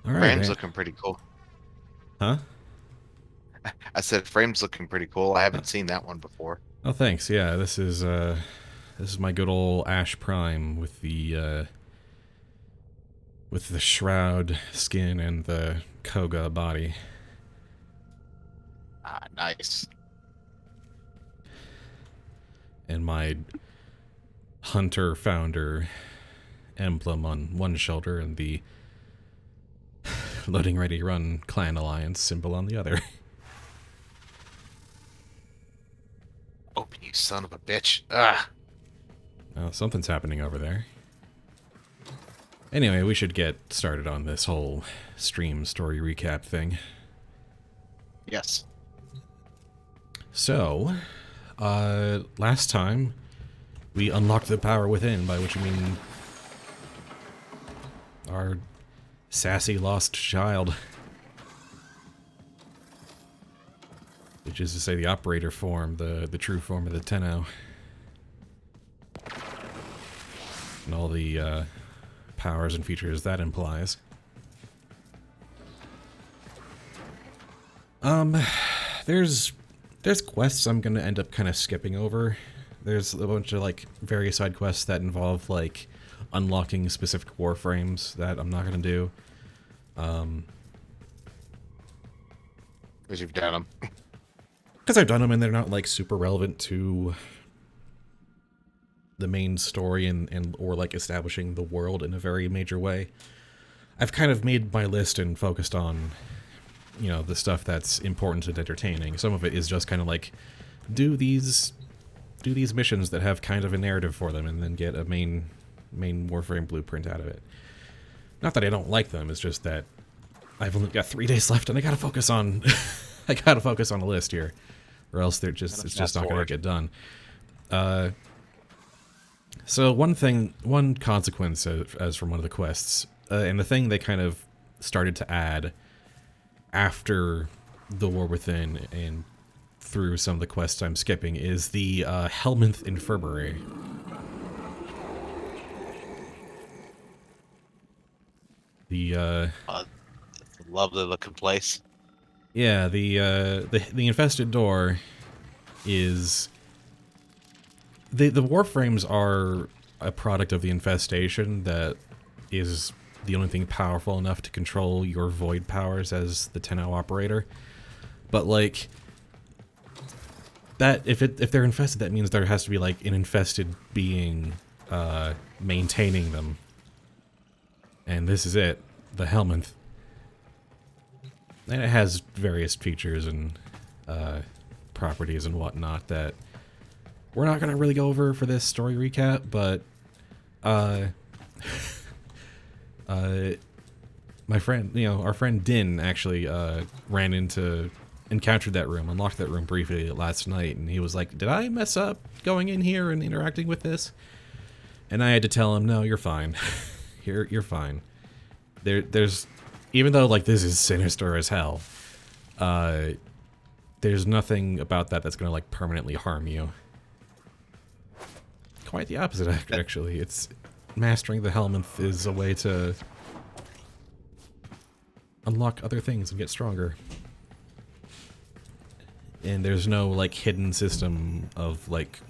All right, Frame's man. looking pretty cool. Huh? I said frame's looking pretty cool. I Uh, haven't seen that one before. oh, thanks. Yeah, this is my good old Ash Prime with the shroud skin and the Koga body, Ah, nice. and my hunter founder emblem on one shoulder, and the loading ready run clan alliance symbol on the other. Open, you son of a bitch. Ah, Oh, something's happening over there. Anyway, we should get started on this whole stream story recap thing. yes. So, last time we unlocked the power within, by which I mean our sassy lost child, which is to say the operator form, the true form of the Tenno, and all the powers and features that implies. Um, there's quests I'm gonna end up kind of skipping over. There's a bunch of like various side quests that involve like unlocking specific warframes that I'm not gonna do. Because you've done them. Because I've done them and they're not like super relevant to the main story and or like establishing the world in a very major way. I've kind of made my list and focused on, you know, the stuff that's important and entertaining. Some of it is just kind of like do these missions that have kind of a narrative for them and then get a main Warframe blueprint out of it. Not that I don't like them, it's just that I've only got 3 days left and I gotta focus on I gotta focus on a list here, or else it's just not gonna get done. So one consequence as from one of the quests, and the thing they kind of started to add after the War Within and through some of the quests I'm skipping, is the Helminth Infirmary. The It's a lovely looking place. yeah, the infested door is the Warframes are a product of the infestation that is the only thing powerful enough to control your void powers as the Tenno operator. But like that, if they're infested, that means there has to be like an infested being maintaining them. And this is it, the Helminth. And it has various features and properties and whatnot that we're not going to really go over for this story recap, but my friend, you know, our friend Din actually encountered that room, unlocked that room briefly last night, and he was like, did I mess up going in here and interacting with this? And I had to tell him, no, you're fine. You're fine. There's, even though like this is sinister as hell, there's nothing about that that's gonna like permanently harm you. Quite the opposite, actually. It's mastering the Helminth is a way to unlock other things and get stronger. And there's no like hidden system of like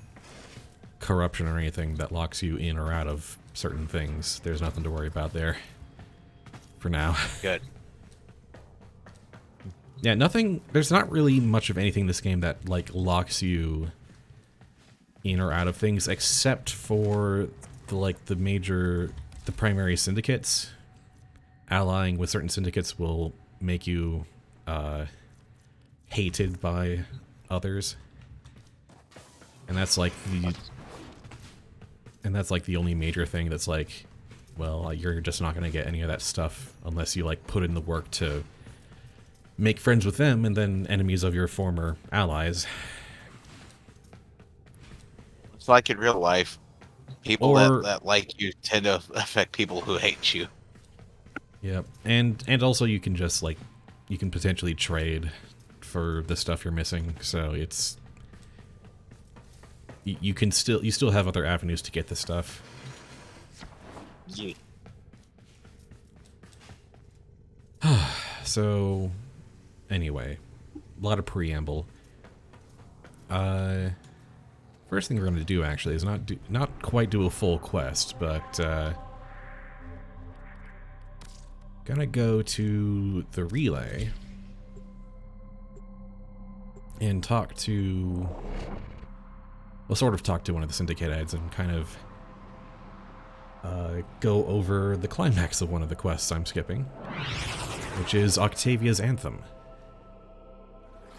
corruption or anything that locks you in or out of certain things. There's nothing to worry about there for now. Good. Yeah, nothing. There's not really much of anything in this game that like locks you in or out of things, except for the primary syndicates. Allying with certain syndicates will make you hated by others, and that's like the only major thing that's like, well, you're just not gonna get any of that stuff unless you like put in the work to make friends with them and then enemies of your former allies. It's like in real life. People Or that like you tend to affect people who hate you. yeah, and also you can just like you can potentially trade for the stuff you're missing, so it's you still have other avenues to get the stuff. Yeah. So, anyway, a lot of preamble. First thing we're going to do, actually, is not quite do a full quest, but, gonna go to the relay and talk to, well, sort of talk to one of the syndicate heads and kind of go over the climax of one of the quests I'm skipping, which is Octavia's Anthem.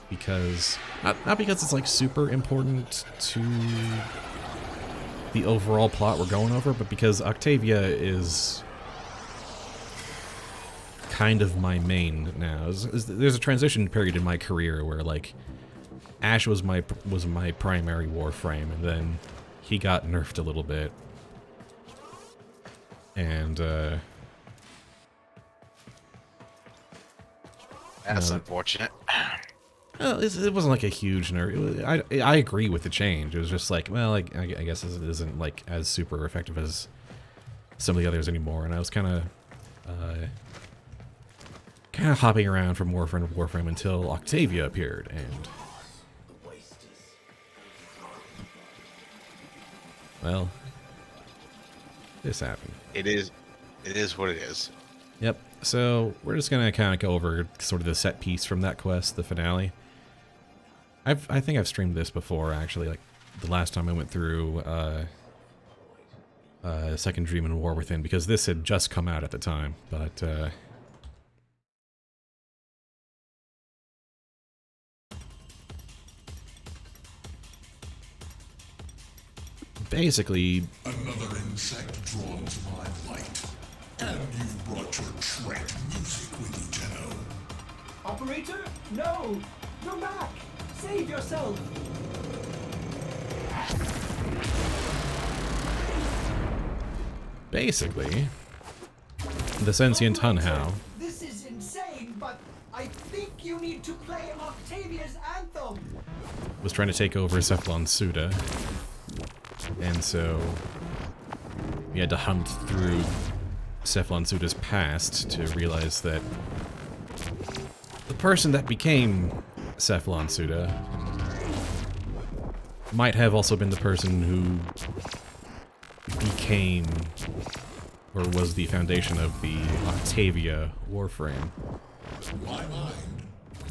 Because, not because it's like super important to the overall plot we're going over, but because Octavia is kind of my main now. There's a transition period in my career where, like, Ash was my primary Warframe, and then he got nerfed a little bit. And, That's unfortunate. Well, it wasn't like a huge nerf. I agree with the change. It was just like, well, I guess it isn't like as super effective as some of the others anymore. And I was kind of hopping around from Warframe to Warframe until Octavia appeared, and well, this happened. It is what it is. Yep. So we're just gonna kind of go over sort of the set piece from that quest, the finale. I think I've streamed this before, actually. Like the last time I went through Second Dream and War Within, because this had just come out at the time. But basically, another insect drawn to my light. And you've brought your track music with you, Tenno. Operator? No! Go back! Save yourself! basically, the sentient Hunhow. This is insane, but I think you need to play Octavia's Anthem! Was trying to take over Cephalon Suda, and so we had to hunt through Cephalon Suda's past to realize that the person that became Cephalon Suda might have also been the person who became or was the foundation of the Octavia Warframe. My mind,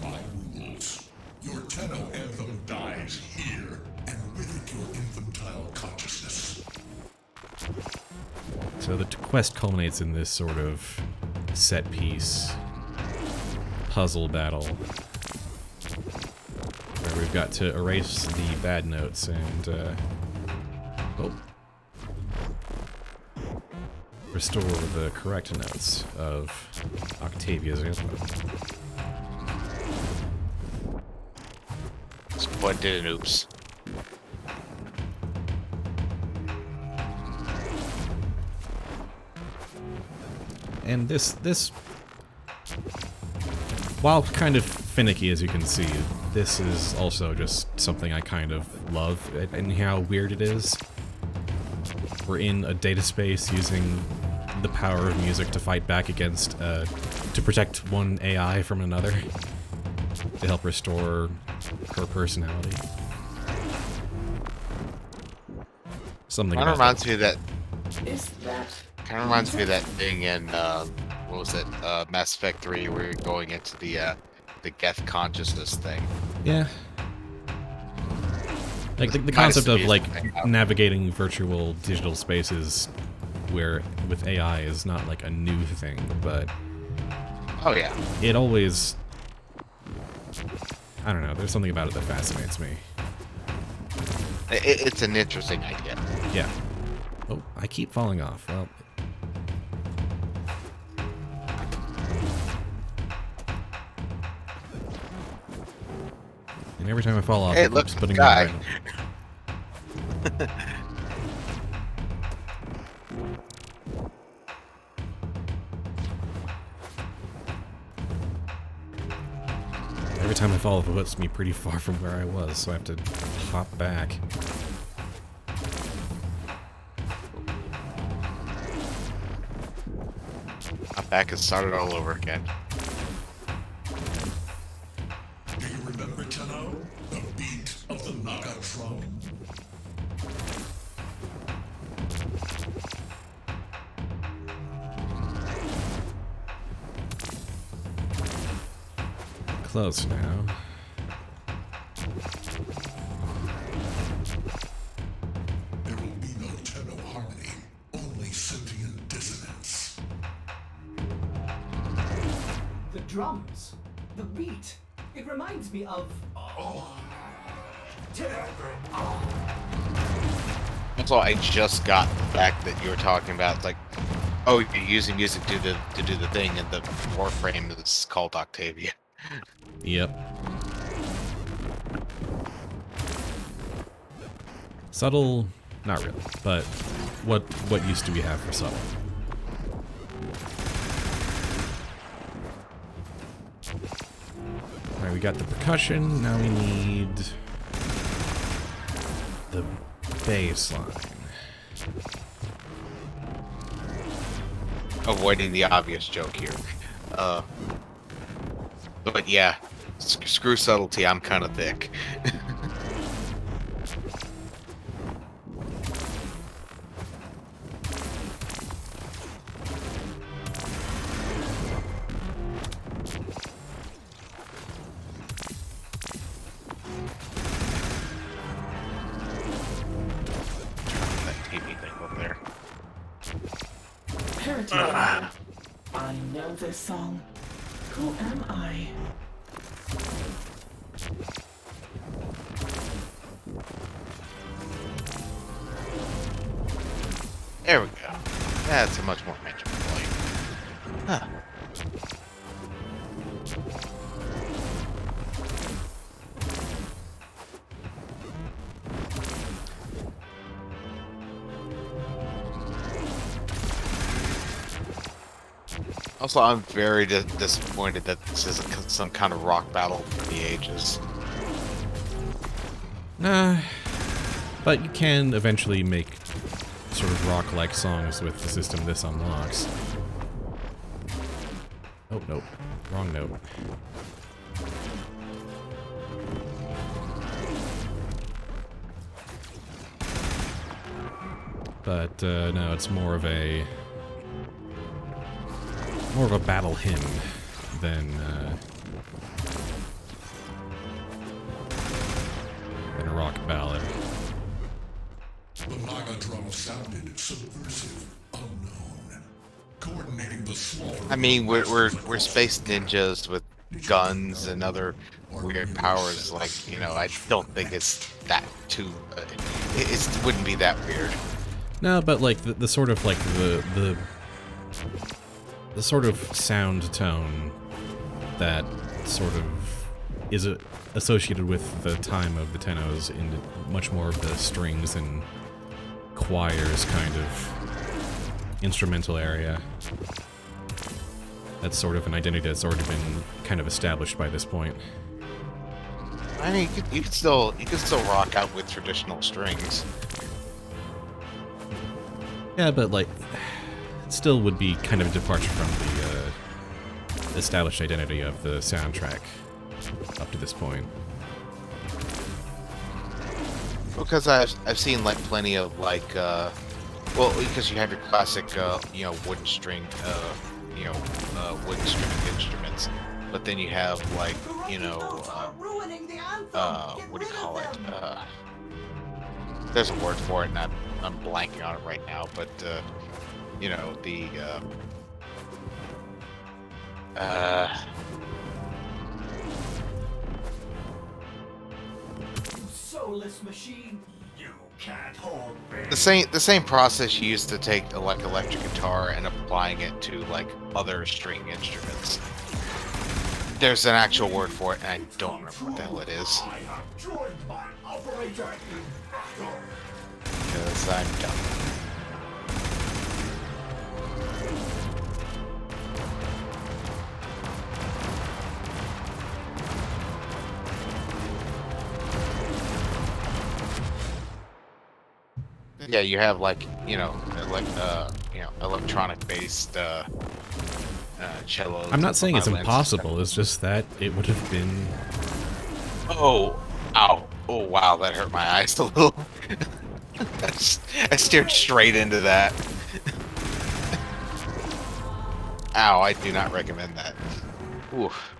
my rules. Your Tenno Anthem dies here, and with it your infantile consciousness. So the quest culminates in this sort of set piece puzzle battle where we've got to erase the bad notes and restore the correct notes of Octavia's Anthem. What did an oops? And this, while kind of finicky as you can see, this is also just something I kind of love, and how weird it is. We're in a data space using the power of music to fight back against, to protect one AI from another, to help restore her personality. Something Kind of about reminds me of that. Is that... Kind of reminds me of that thing in what was it? Mass Effect 3, where you're going into the Geth consciousness thing. Yeah. Like the Minus concept the of music like thing. navigating virtual digital spaces where with AI is not like a new thing, but Oh yeah. it always, I don't know, there's something about it that fascinates me. It's an interesting idea. Yeah. Oh, I keep falling off. Well, and every time I fall off, Hey, it look, keeps putting me guy. around. Every time I fall off, it puts me pretty far from where I was, so I have to hop back. I'm back and started all over again. close now. There will be no tenor harmony, only sentient dissonance. The drums, the beat, it reminds me of... That's all I just got the fact that you were talking about, like, oh, you're using music to do the thing, and the Warframe is called Octavia. Yep. Subtle, not really, but what use do we have for subtle? Alright, we got the percussion, now we need the bass line. Avoiding the obvious joke here. But yeah, screw subtlety, I'm kind of thick. I know this song. Who am I? There we go. That's a much more manageable volume. Huh. Also, I'm very disappointed that this isn't some kind of rock battle for the ages. Nah, but you can eventually make sort of rock-like songs with the system this unlocks. Oh, nope. Wrong note. But, no, it's more of a battle hymn than a rock ballad. The Naga drum sounded subversive, unknown. Coordinating the slaughter. I mean, we're space ninjas with guns and other weird powers. Like, you know, I don't think it's that too. It wouldn't be that weird. No, but like the sort of like the sort of sound tone that sort of is associated with the time of the Tennos in much more of the strings and choirs kind of instrumental area. That's sort of an identity that's already been kind of established by this point. I mean, you could still rock out with traditional strings. Yeah, but like, it still would be kind of a departure from the established identity of the soundtrack up to this point. Because I've seen like plenty of like well, because you have your classic you know, wooden string wooden string instruments, but then you have like, you know, what do you call it? There's a word for it, and I'm blanking on it right now, but you know, the soulless machine, you can't hold me. the same process you used to take like electric guitar and applying it to like other string instruments. There's an actual word for it, and I don't remember what the hell it is. I have joined my operator in battle. Because I'm dumb. Yeah, you have like, you know, electronic based cellos. I'm not saying it's violins and impossible, it's just that it would have been... stuff. Oh, ow. Oh wow, that hurt my eyes a little. I stared straight into that. Ow, I do not recommend that. Oof.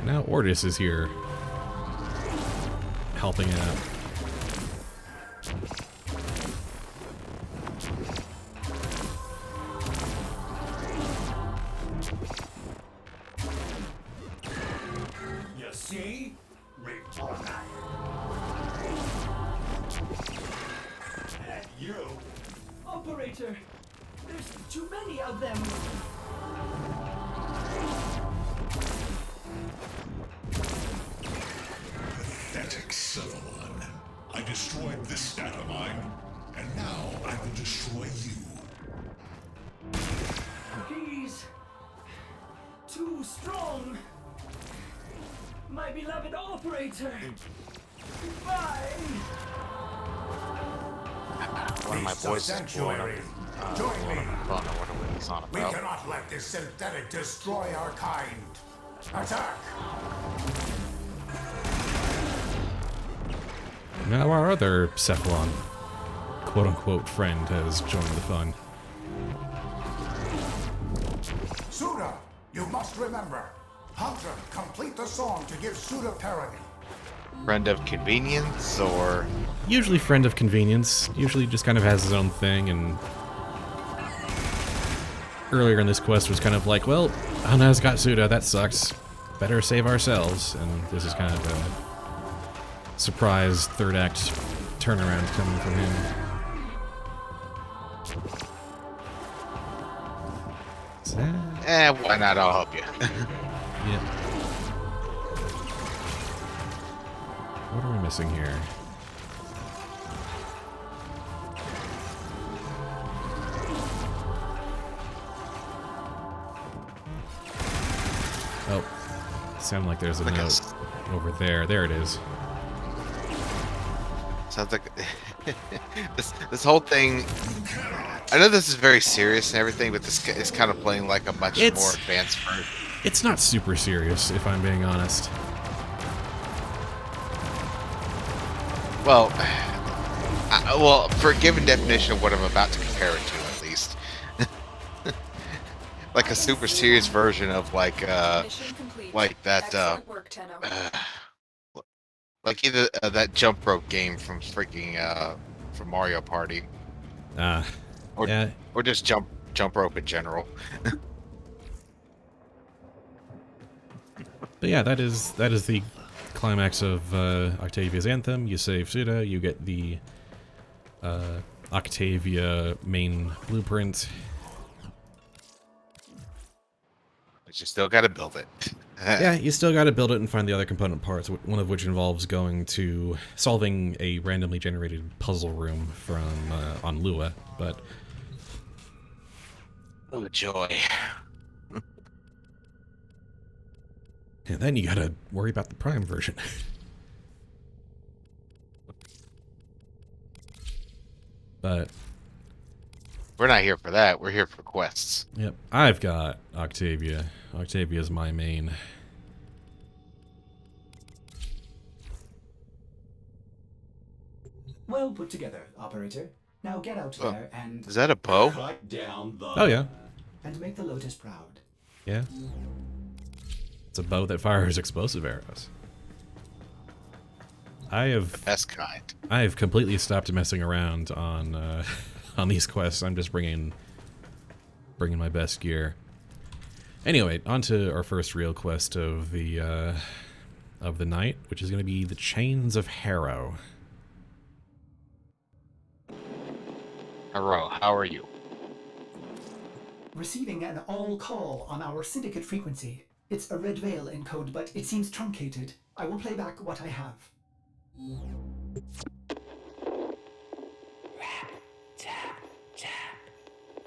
Now Ordis is here, helping out. You see? And you. Operator, there's too many of them. Pathetic Cephalon. I destroyed this stat of mine, and now I will destroy you. He's too strong. My beloved operator. Goodbye. One of my Beasts of boys is blowing up. Sanctuary, join me. Phone or whatever it's on We about. cannot let this synthetic destroy our kind. Attack! Now our other Cephalon, quote-unquote friend, has joined the fun. Suda, you must remember. Hunter, complete the song to give Suda parody. Friend of convenience, or Usually friend of convenience, usually just kind of has his own thing, and earlier in this quest was kind of like, well, Hana's got Suda, that sucks. Better save ourselves, and this is kind of a surprise third act turnaround coming from him. Is that... why not? I'll help you. Yep. What are we missing here? Oh, sound like there's a Like a note s- over there. There it is. Sounds like this whole thing. I know this is very serious and everything, but this is kind of playing like a much It's- more advanced version. It's not super serious, if I'm being honest. Well, well, for a given definition of what I'm about to compare it to, at least, like a super serious version of like that like either that jump rope game from freaking from Mario Party, or Yeah. or just jump rope in general. But yeah, that is the climax of Octavia's Anthem. You save Suda, you get the Octavia main blueprint. But you still got to build it. Yeah, you still got to build it and find the other component parts, one of which involves going to solving a randomly generated puzzle room from on Lua, but Oh joy! and then you gotta worry about the Prime version. But We're not here for that. We're here for quests. yep, I've got Octavia. Octavia's my main. Well put together, operator. Now get out Oh. there and Is that a bow? Cut down the... Oh yeah, make the Lotus proud. yeah. It's a bow that fires explosive arrows. I have Best kind. completely stopped messing around on on these quests. I'm just bringing my best gear. Anyway, on to our first real quest of the night, which is going to be the Chains of Harrow. Harrow, how are you? Receiving an all call on our syndicate frequency. It's a red veil in code, but it seems truncated. I will play back what I have.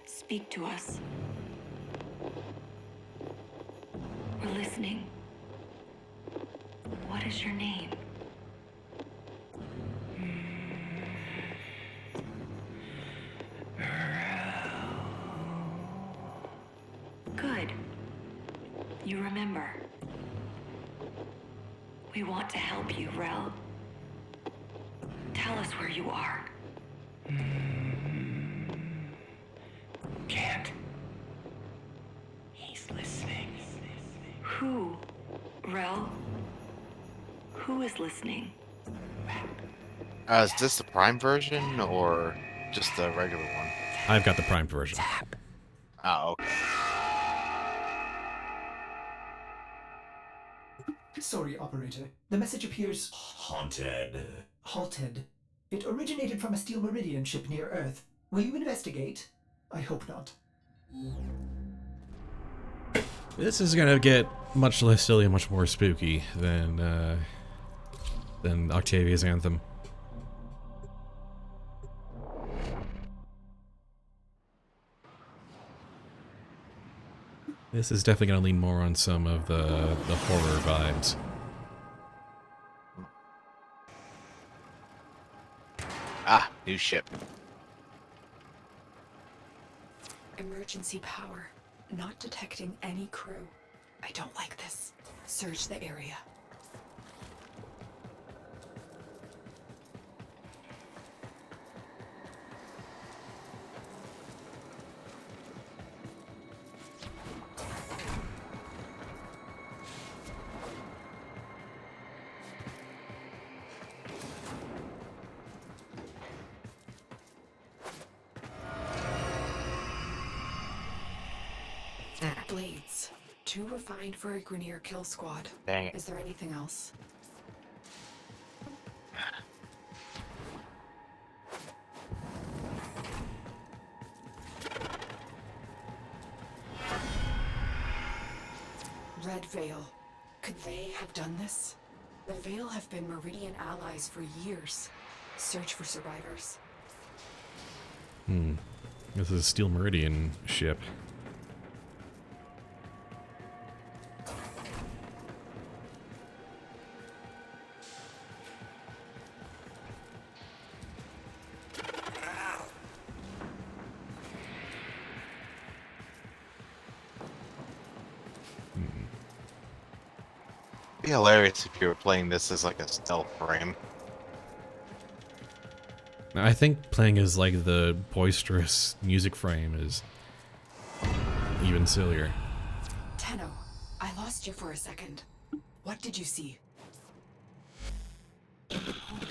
Speak to us. We're listening. What is your name? Good. You remember. We want to help you, Rel. Tell us where you are. Can't. He's listening. Who? Rel? Who is listening? Is this the Prime version or just the regular one? I've got the Prime version. Oh, okay. Sorry, operator. The message appears Haunted. halted. It originated from a Steel Meridian ship near Earth. Will you investigate? I hope not. This is gonna get much less silly and much more spooky than Octavia's Anthem. This is definitely gonna lean more on some of the horror vibes. Ah, new ship. Emergency power. Not detecting any crew. I don't like this. Search the area. Blades. Too refined for a Grineer kill squad. Dang it. Is there anything else? Red Veil. Could they have done this? The Veil have been Meridian allies for years. Search for survivors. This is a Steel Meridian ship. It'd be hilarious if you were playing this as like a stealth frame. I think playing as like the boisterous music frame is even sillier. Tenno, I lost you for a second. What did you see? Oh,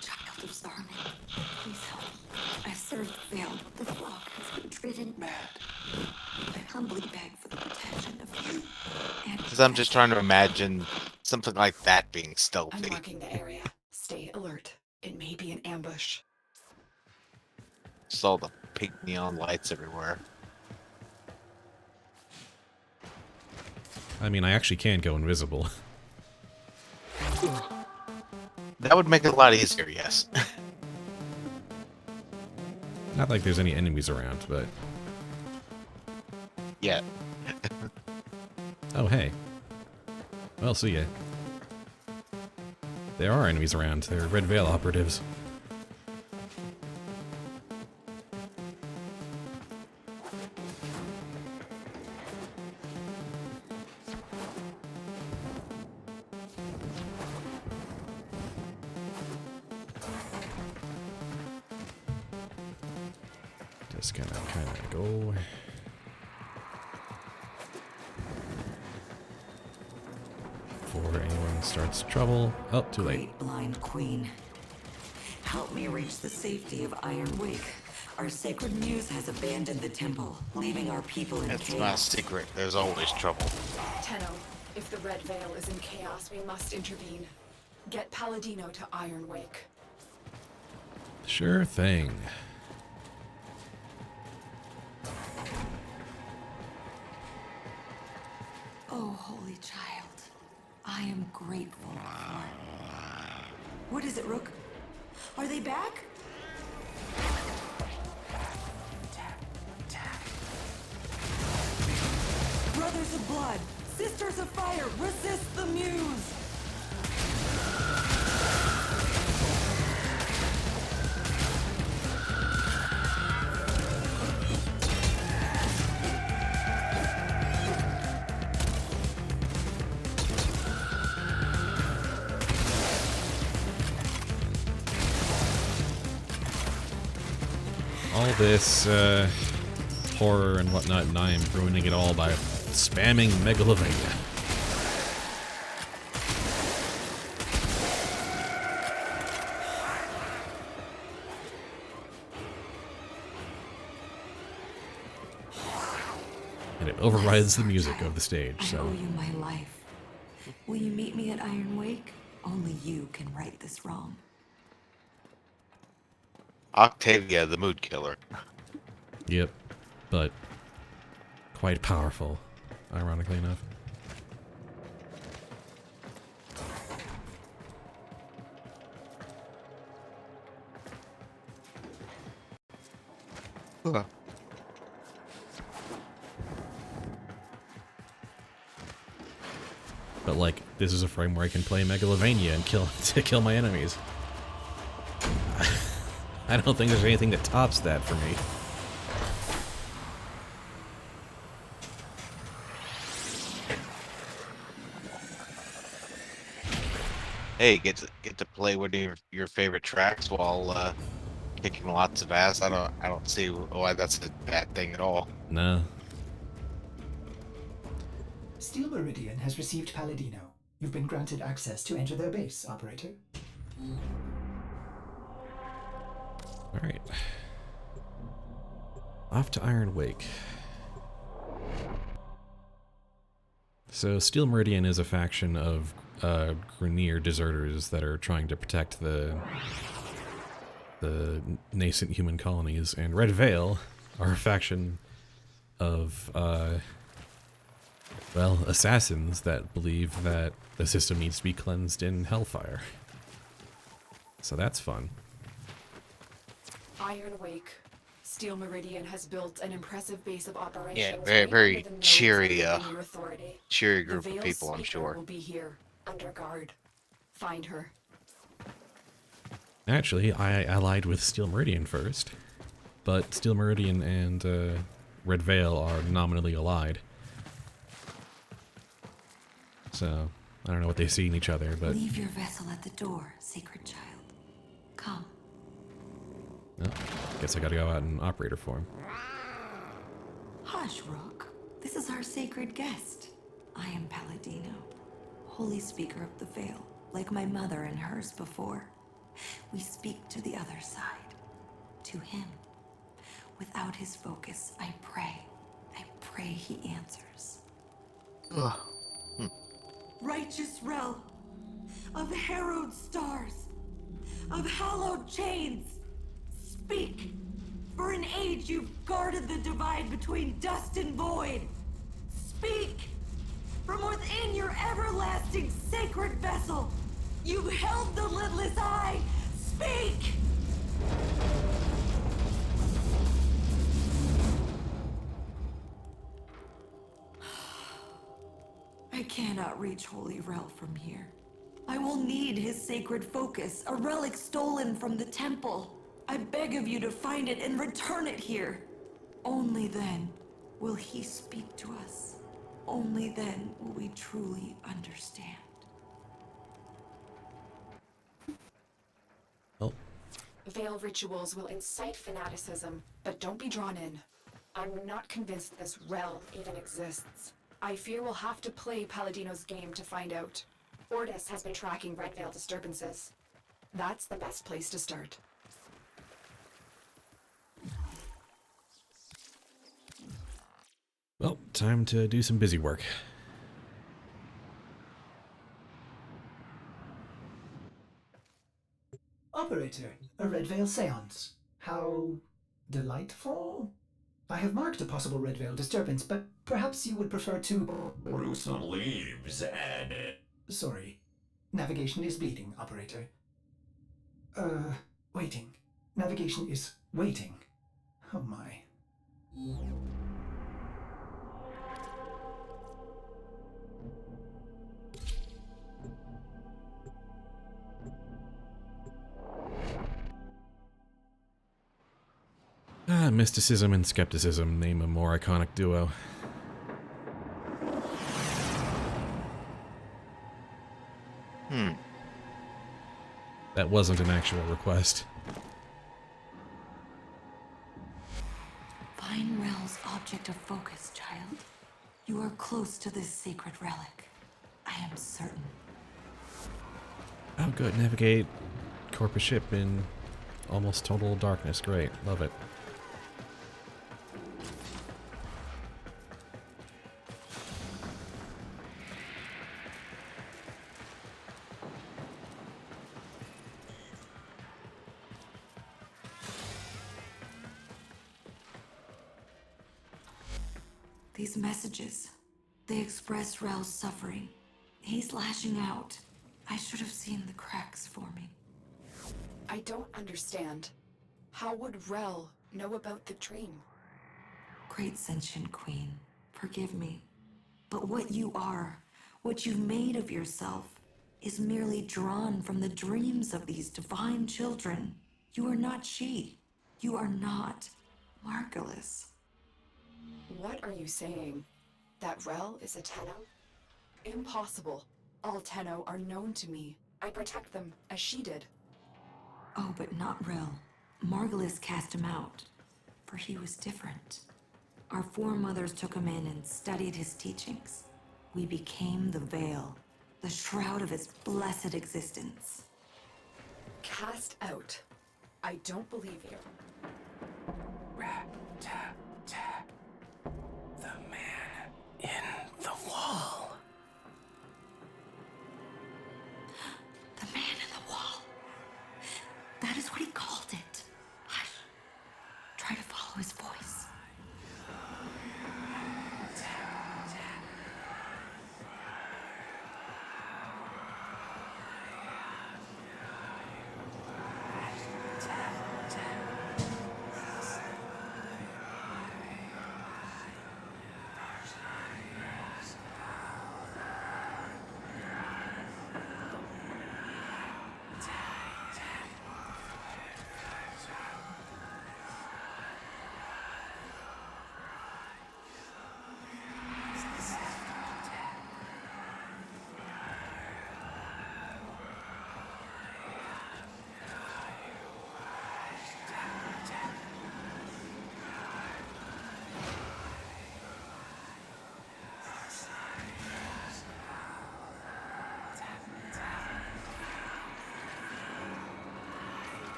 child of Zarman, please help. I served Veil, but the flock has been driven mad. I humbly beg for the protection of you. Because I'm just trying to imagine something like that being I'm stealthy. marking the area. Stay alert. It may be an ambush. Just all the pink neon lights everywhere. I mean, I actually can go invisible. That would make it a lot easier, yes. Not like there's any enemies around, but... Yeah. Oh, hey. Well, see ya. There are enemies around. They're Red Veil operatives. Just gonna kind of go... before anyone starts trouble. Oh, too late. Great blind queen, help me reach the safety of Iron Wake. Our sacred muse has abandoned the temple, leaving our people in It's chaos. not a secret. There's always trouble. Tenno, if the Red Veil is in chaos, we must intervene. Get Palladino to Iron Wake. Sure thing. Oh, holy child, I am grateful. What is it, Rook? Are they back? Brothers of blood, sisters of fire, resist the muse! all this horror and whatnot, and I am ruining it all by spamming Megalovania. And it overrides the music of the stage, I so... owe you my life. Will you meet me at Iron Wake? Only you can right this wrong. Octavia, the mood killer. Yep, but quite powerful, ironically enough. Huh. But like, this is a frame where I can play Megalovania and kill my enemies. I don't think there's anything that tops that for me. Hey, get to play one of your favorite tracks while kicking lots of ass. I don't see why that's a bad thing at all. No. Steel Meridian has received Palladino. You've been granted access to enter their base, Operator. Alright. Off to Iron Wake. So, Steel Meridian is a faction of Grineer deserters that are trying to protect the nascent human colonies, and Red Veil are a faction of, well, assassins that believe that the system needs to be cleansed in Hellfire. So that's fun. Iron Wake. Steel Meridian has built an impressive base of operations. Yeah, right very under the nose cheery, of your authority. cheery The group of Veil's people, I'm speaker sure. will be here, under guard. Find her. Actually, I allied with Steel Meridian first, but Steel Meridian and Red Veil are nominally allied. So, I don't know what they see in each other, but... Leave your vessel at the door, sacred child. Come. Oh, guess I gotta go out in operator form. Hush, Rook. This is our sacred guest. I am Palladino, holy speaker of the Veil, like my mother and hers before. We speak to the other side, to him. Without his focus, I pray he answers. Ugh. Righteous Rel, of harrowed stars, of hallowed chains, speak! For an age you've guarded the divide between dust and void. Speak! From within your everlasting sacred vessel, you've held the lidless eye. Speak! I cannot reach Holy Rel from here. I will need his sacred focus, a relic stolen from the temple. I beg of you to find it and return it here. Only then will he speak to us. Only then will we truly understand. Oh. Veil rituals will incite fanaticism, but don't be drawn in. I'm not convinced this Rel even exists. I fear we'll have to play Palladino's game to find out. Ordis has been tracking Red Veil disturbances. That's the best place to start. Well, time to do some busy work. Operator, a Red Veil seance. How delightful. I have marked a possible Red Veil disturbance, but perhaps you would prefer to... Brew some leaves and... Sorry. Navigation is bleeding, Operator. Waiting. Navigation is waiting. Oh my. Mysticism and skepticism, name a more iconic duo. That wasn't an actual request. object of focus, child. You are close to this sacred relic. I am certain. Oh, good. Navigate Corpus ship in almost total darkness. Great. Love it. These messages, they express Rel's suffering. He's lashing out. I should have seen the cracks forming. I don't understand. How would Rel know about the dream? Great sentient queen, forgive me. But what you are, what you've made of yourself, is merely drawn from the dreams of these divine children. You are not she. You are not Margulis. What are you saying? That Rel is a Tenno? Impossible. All Tenno are known to me. I protect them, as she did. Oh, but not Rel. Margulis cast him out, for he was different. Our foremothers took him in and studied his teachings. We became the veil, the shroud of his blessed existence. Cast out. I don't believe you. The man in the wall. The man in the wall. That is what he called it. Hush. Try to follow his voice.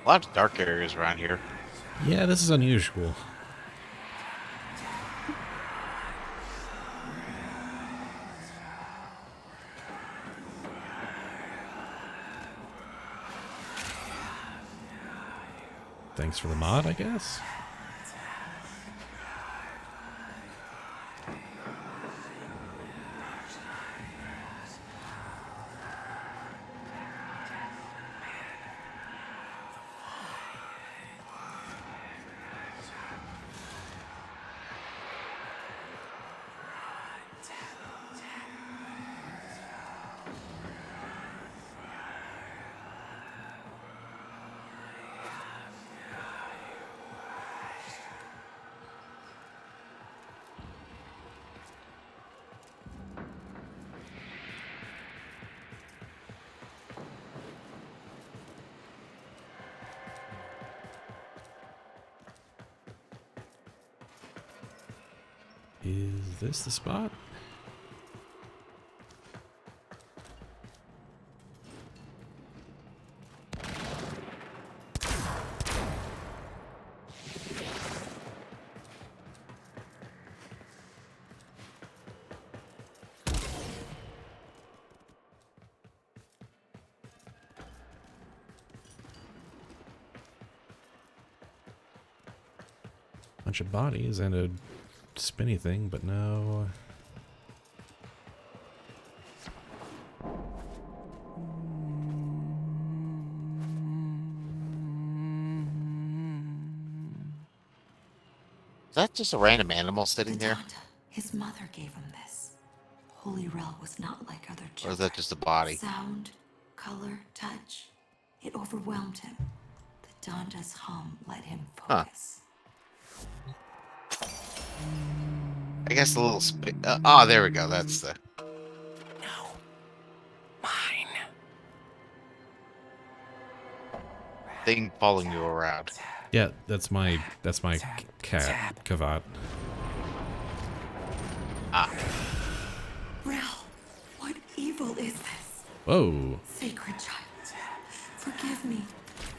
A lot of dark areas around here. Yeah, this is unusual. Thanks for the mod, I guess. Is this the spot? Bunch of bodies and a spinny thing, but no. Is that just a random animal sitting there? Vedanta, his mother gave him this. Holy Rel was not like other children. Or is that just a body? Sound, color, touch. It overwhelmed him. The Danda's hum let him focus. I guess the little oh, there we go. That's the No. Mine. thing following you around. Yeah, that's my cat, Kavat. Whoa. Sacred child, forgive me.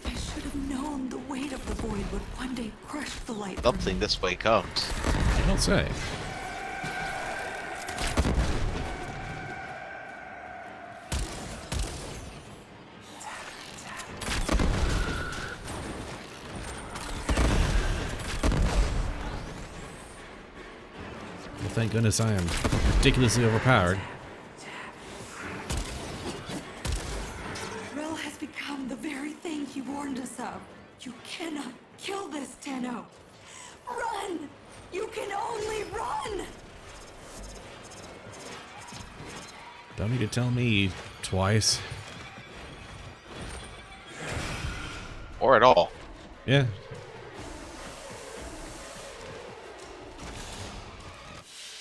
I should have known the weight of the void would one day crush the light. Something this way comes. I don't say. Well, thank goodness I am ridiculously overpowered. Rel has become the very thing he warned us of. You cannot kill this Tenno. Run! You can only run! Don't need to tell me twice. Or at all. Yeah.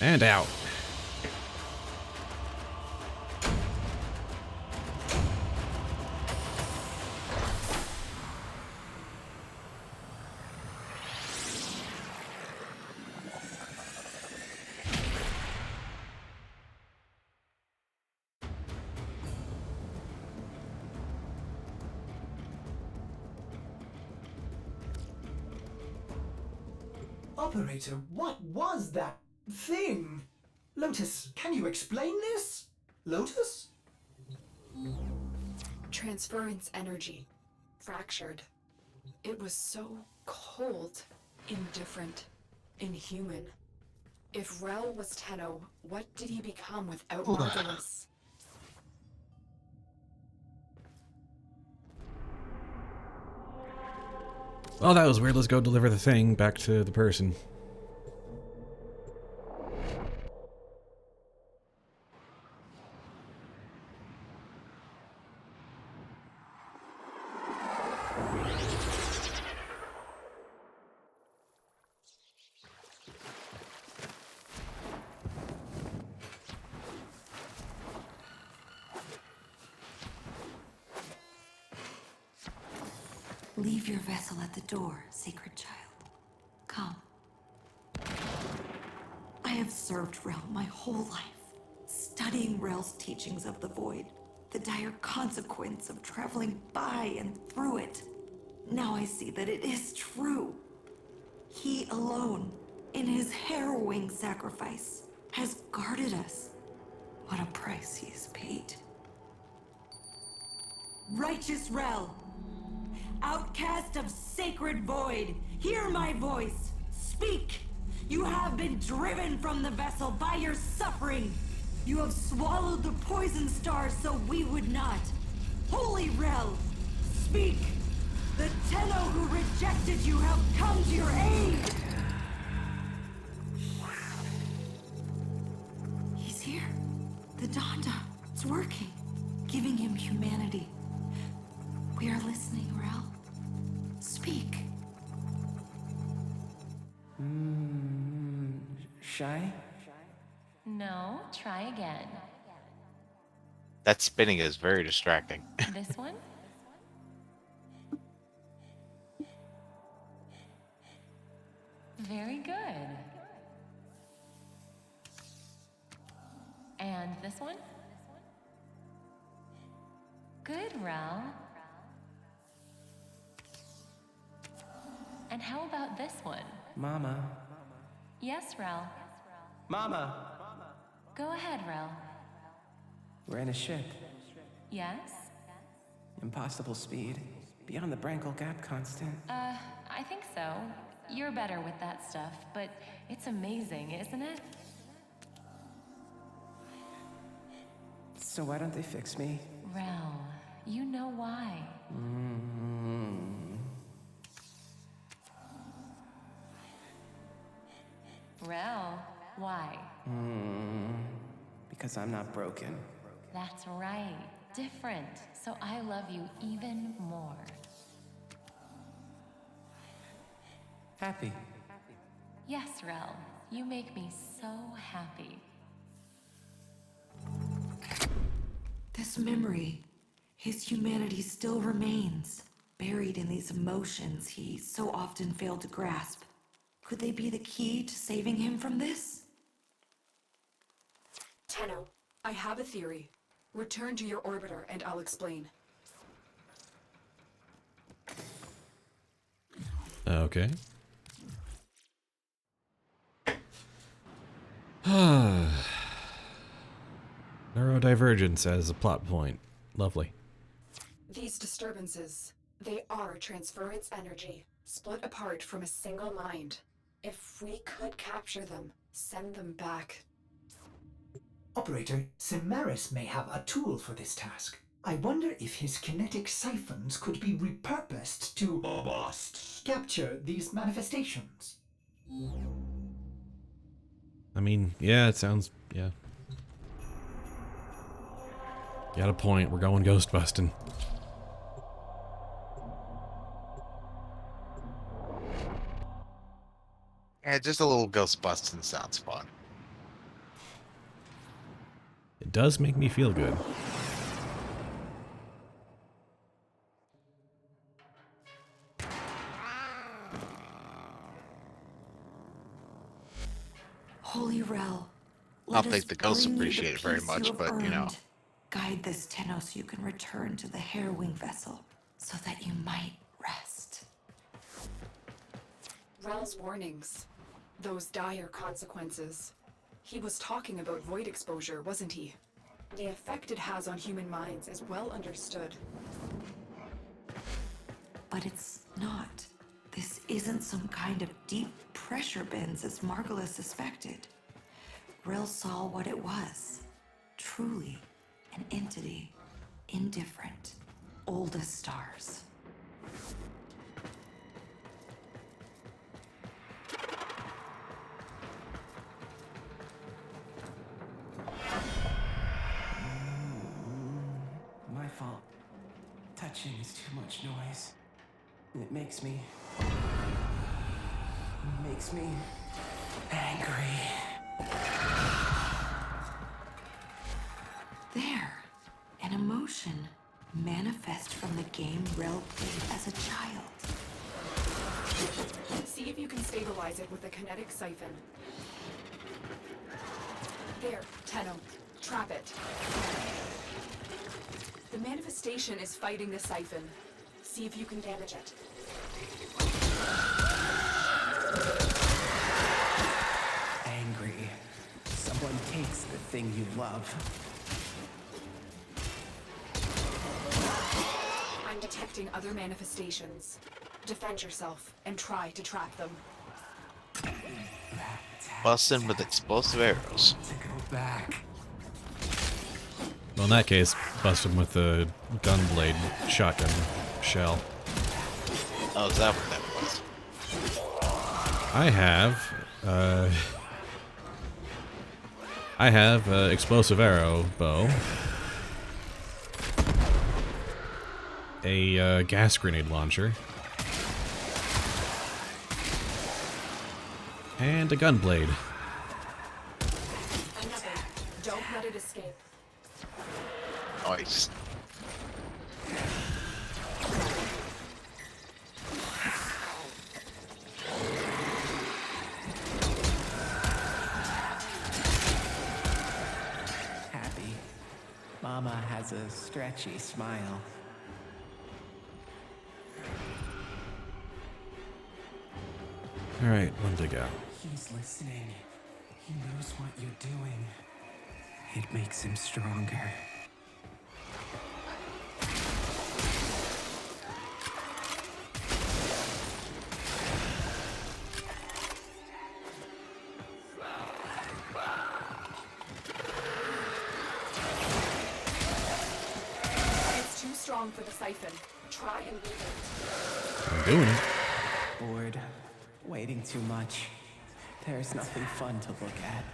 And out. Operator, what was that thing? Lotus, can you explain this? Lotus? Transference energy. Fractured. It was so cold, indifferent, inhuman. If Rel was Tenno, what did he become without Margulis? Well, that was weird. Let's go deliver the thing back to the person. Leave your vessel at the door, sacred child. Come. I have served Rel my whole life, studying Rel's teachings of the void, the dire consequence of traveling by and through it. Now I see that it is true. He alone, in his harrowing sacrifice, has guarded us. What a price he has paid. Righteous Rel! Outcast of sacred void, hear my voice. Speak! You have been driven from the vessel by your suffering. You have swallowed the poison stars so we would not. Holy Rel, speak! The Tenno who rejected you have come to your aid! He's here. The Donda. It's working. Giving him humanity. We are listening, Rel. Speak. Shy? No, try again. That spinning is very distracting. This one? Very good. And this one? Good, Rel. And how about this one? Mama. Yes, Rel. Mama! Go ahead, Rel. We're in a ship. Yes? Impossible speed. Beyond the Brankel Gap constant. I think so. You're better with that stuff, but it's amazing, isn't it? So why don't they fix me? Rel, you know why. Rel, why? Because I'm not broken. That's right. Different. So I love you even more. Happy. Yes, Rel. You make me so happy. This memory, his humanity still remains, buried in these emotions he so often failed to grasp. Could they be the key to saving him from this? Tenno, I have a theory. Return to your orbiter and I'll explain. Okay. Neurodivergence as a plot point. Lovely. These disturbances, they are transference energy, split apart from a single mind. If we could capture them, send them back. Operator, Cimaris may have a tool for this task. I wonder if his kinetic siphons could be repurposed to capture these manifestations. I mean, yeah, it sounds... yeah. Got a point. We're going ghost busting. Yeah, just a little ghost busting sounds fun. It does make me feel good. Holy Rel, I don't think the ghosts appreciate it very much, but you know. Guide this Tenno so you can return to the harrowing vessel, so that you might rest. Rel's warnings. Those dire consequences. He was talking about void exposure, wasn't he? The effect it has on human minds is well understood. But it's not. This isn't some kind of deep pressure bends as Margula suspected. Rel saw what it was. Truly. An entity, indifferent, old as stars. My fault. Touching is too much noise. It makes me angry. There, an emotion manifest from the game Rel played as a child. See if you can stabilize it with a kinetic siphon. There, Tenno. Trap it. The manifestation is fighting the siphon. See if you can damage it. Angry. Someone takes the thing you love. I'm detecting other manifestations. Defend yourself and try to trap them. Busting with explosive arrows. To go back. Well, in that case, bust him with a gunblade shotgun shell. Oh, is that what that was? I have explosive arrow bow, a gas grenade launcher, and a gunblade. Another. Don't let it escape. Nice. Happy. Mama has a stretchy smile. All right, one to go. He's listening. He knows what you're doing. It makes him stronger. It's too strong for the siphon. Try and beat it. I'm doing it. Bored. Waiting too much. There's nothing fun to look at.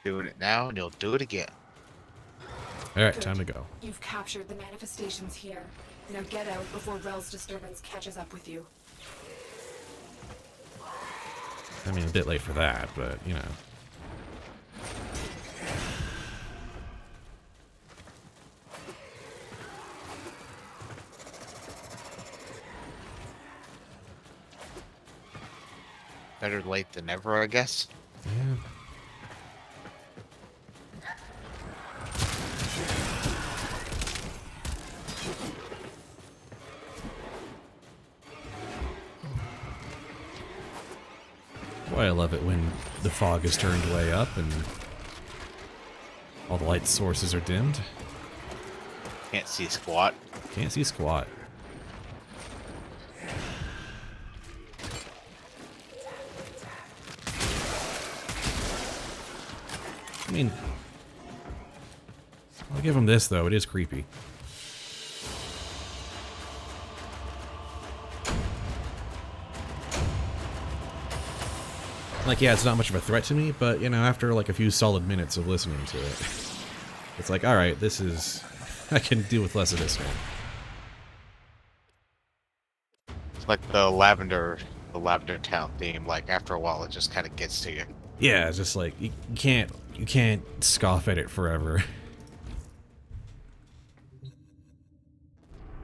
Doing it now, and you'll do it again. All right, Good. time to go. You've captured the manifestations here. Now get out before Rel's disturbance catches up with you. I mean, a bit late for that, but, you know. Better late than never, I guess. Yeah. Boy, I love it when the fog is turned way up and all the light sources are dimmed. Can't see squat. Can't see squat. I mean, I'll give him this, though. It is creepy. Like, yeah, it's not much of a threat to me, but, you know, after, like, a few solid minutes of listening to it, it's like, alright, this is... I can deal with less of this now. It's like the Lavender Town theme. Like, after a while, it just kind of gets to you. Yeah, it's just like, you can't scoff at it forever.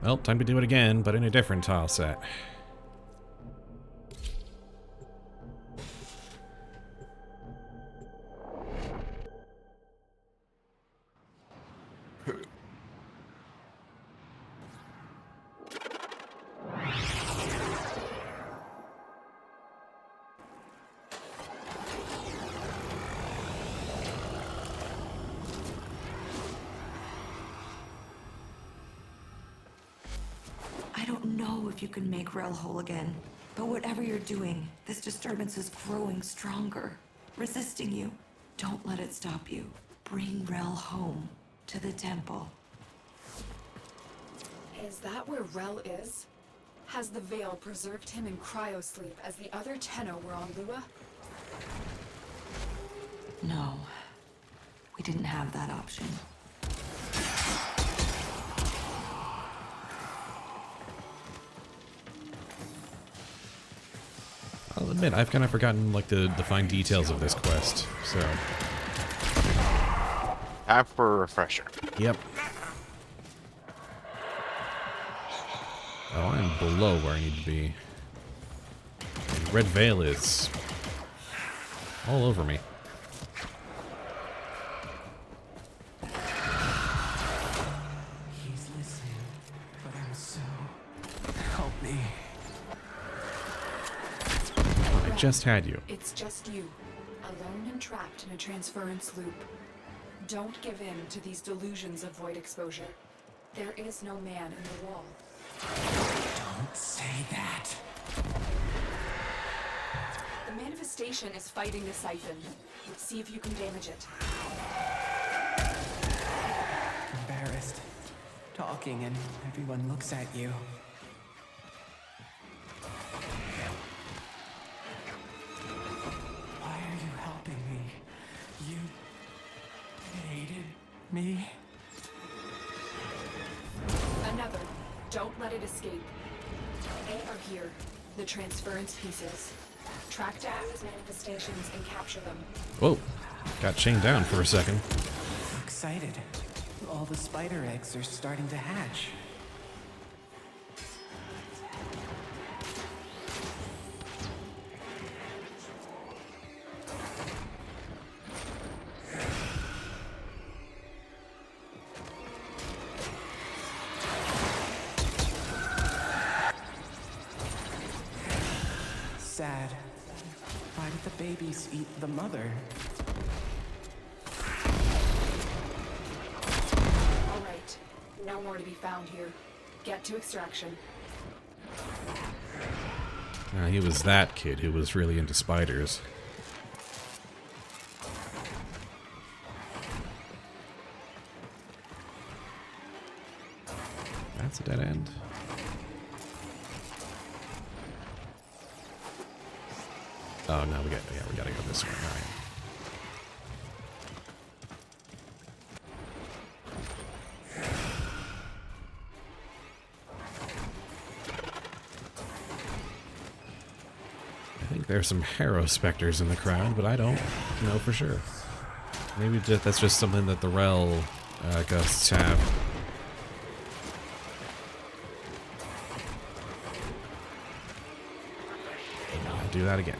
Well, time to do it again, but in a different tile set. I don't know if you can make Rel whole again, but whatever you're doing, this disturbance is growing stronger, resisting you. Don't let it stop you. Bring Rel home to the temple. Is that where Rel is? Has the veil preserved him in cryosleep as the other Tenno were on Lua? No, we didn't have that option. I'll admit, I've kind of forgotten, like, the fine details of this quest, so... Time for a refresher. Yep. Oh, I'm below where I need to be. The red veil is... all over me. He's listening, but I'm so... Help me. I just had you. It's just you, alone and trapped in a transference loop. Don't give in to these delusions of void exposure. There is no man in the wall. Don't say that. The manifestation is fighting the siphon. See if you can damage it. Embarrassed. Talking and everyone looks at you. Why are you helping me? You hated me? Another. Don't let it escape. They are here. The transference pieces. Track down his manifestations and capture them. Whoa. Got chained down for a second. Excited. All the spider eggs are starting to hatch. Sad. Why did the babies eat the mother? All right. No more to be found here. Get to extraction. He was that kid who was really into spiders. That's a dead end. Oh no, we gotta go this way. All right. I think there's some Harrow specters in the crowd, but I don't know for sure. Maybe that's just something that the Rel ghosts have. I'll do that again.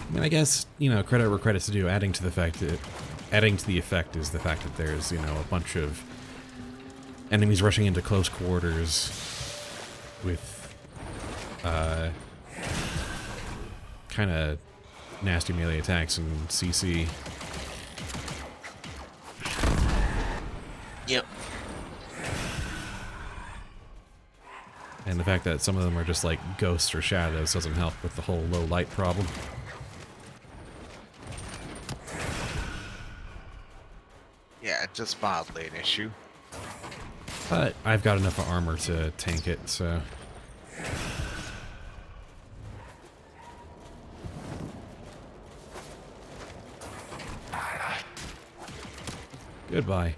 I mean, I guess, you know, credit where credit's due, adding to the fact that adding to the effect is the fact that there's, you know, a bunch of enemies rushing into close quarters with kind of nasty melee attacks and CC. Yep. And the fact that some of them are just like ghosts or shadows doesn't help with the whole low light problem. Yeah, just mildly an issue. But I've got enough armor to tank it, so... Goodbye.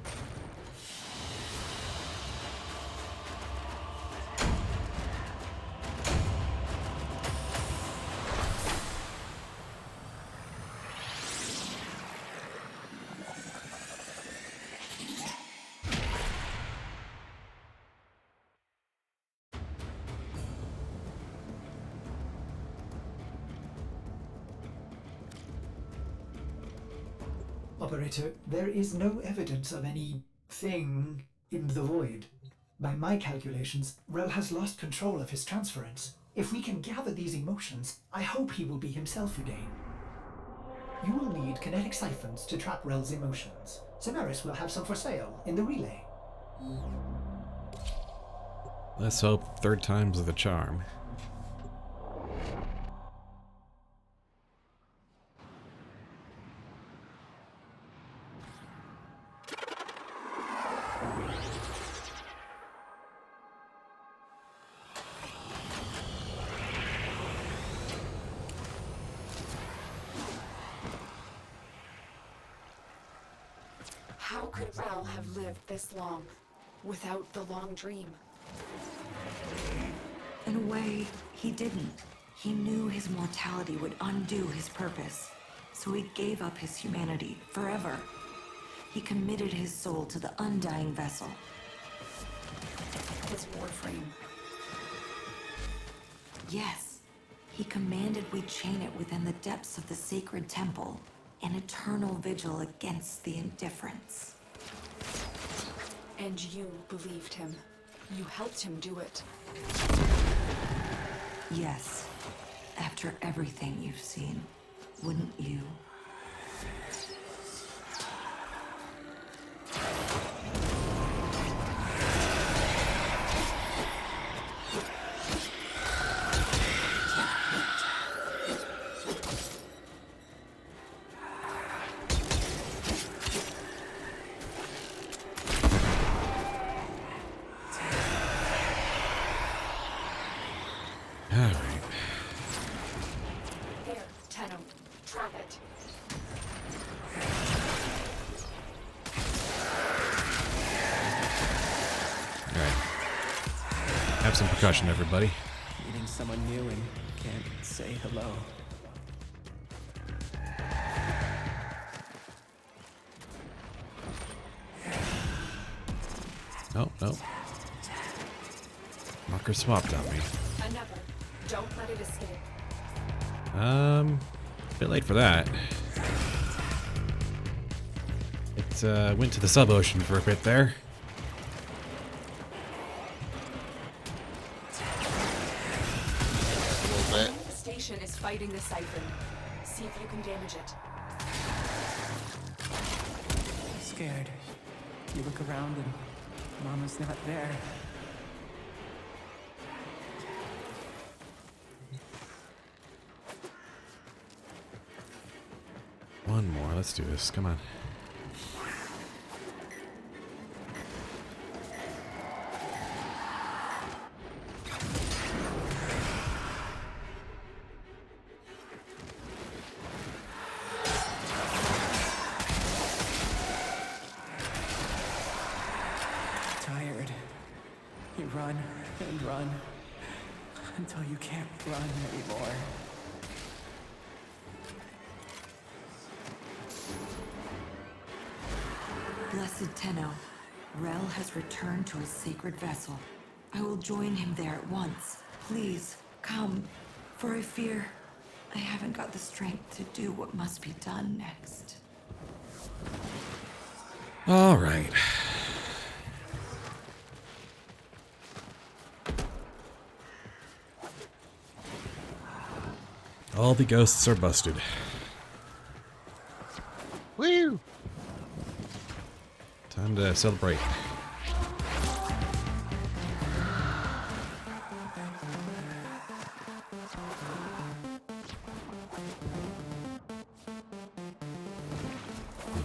Operator, there is no evidence of any thing in the void. By my calculations, Rel has lost control of his transference. If we can gather these emotions, I hope he will be himself again. You will need kinetic siphons to trap Rel's emotions. Samaris will have some for sale in the relay. Let's hope third time's the charm. How could Rel have lived this long without the long dream? In a way, he didn't. He knew his mortality would undo his purpose, so he gave up his humanity forever. He committed his soul to the undying vessel. His Warframe. Yes, he commanded we chain it within the depths of the sacred temple, an eternal vigil against the indifference. And you believed him. You helped him do it. Yes, after everything you've seen, wouldn't you? Have some percussion, everybody. Meeting someone new and can't say hello. Oh, no. Marker swapped on me. Another. Don't let it escape. A bit late for that. It went to the sub-ocean for a bit there. The station is fighting the siphon. See if you can damage it. I'm scared. You look around and Mama's not there. One more. Let's do this. Come on. Tired. You run and run until you can't run anymore. Blessed Tenno, Rel has returned to his sacred vessel. I will join him there at once. Please, come, for I fear I haven't got the strength to do what must be done next. All right. All the ghosts are busted. Woo! Time to celebrate.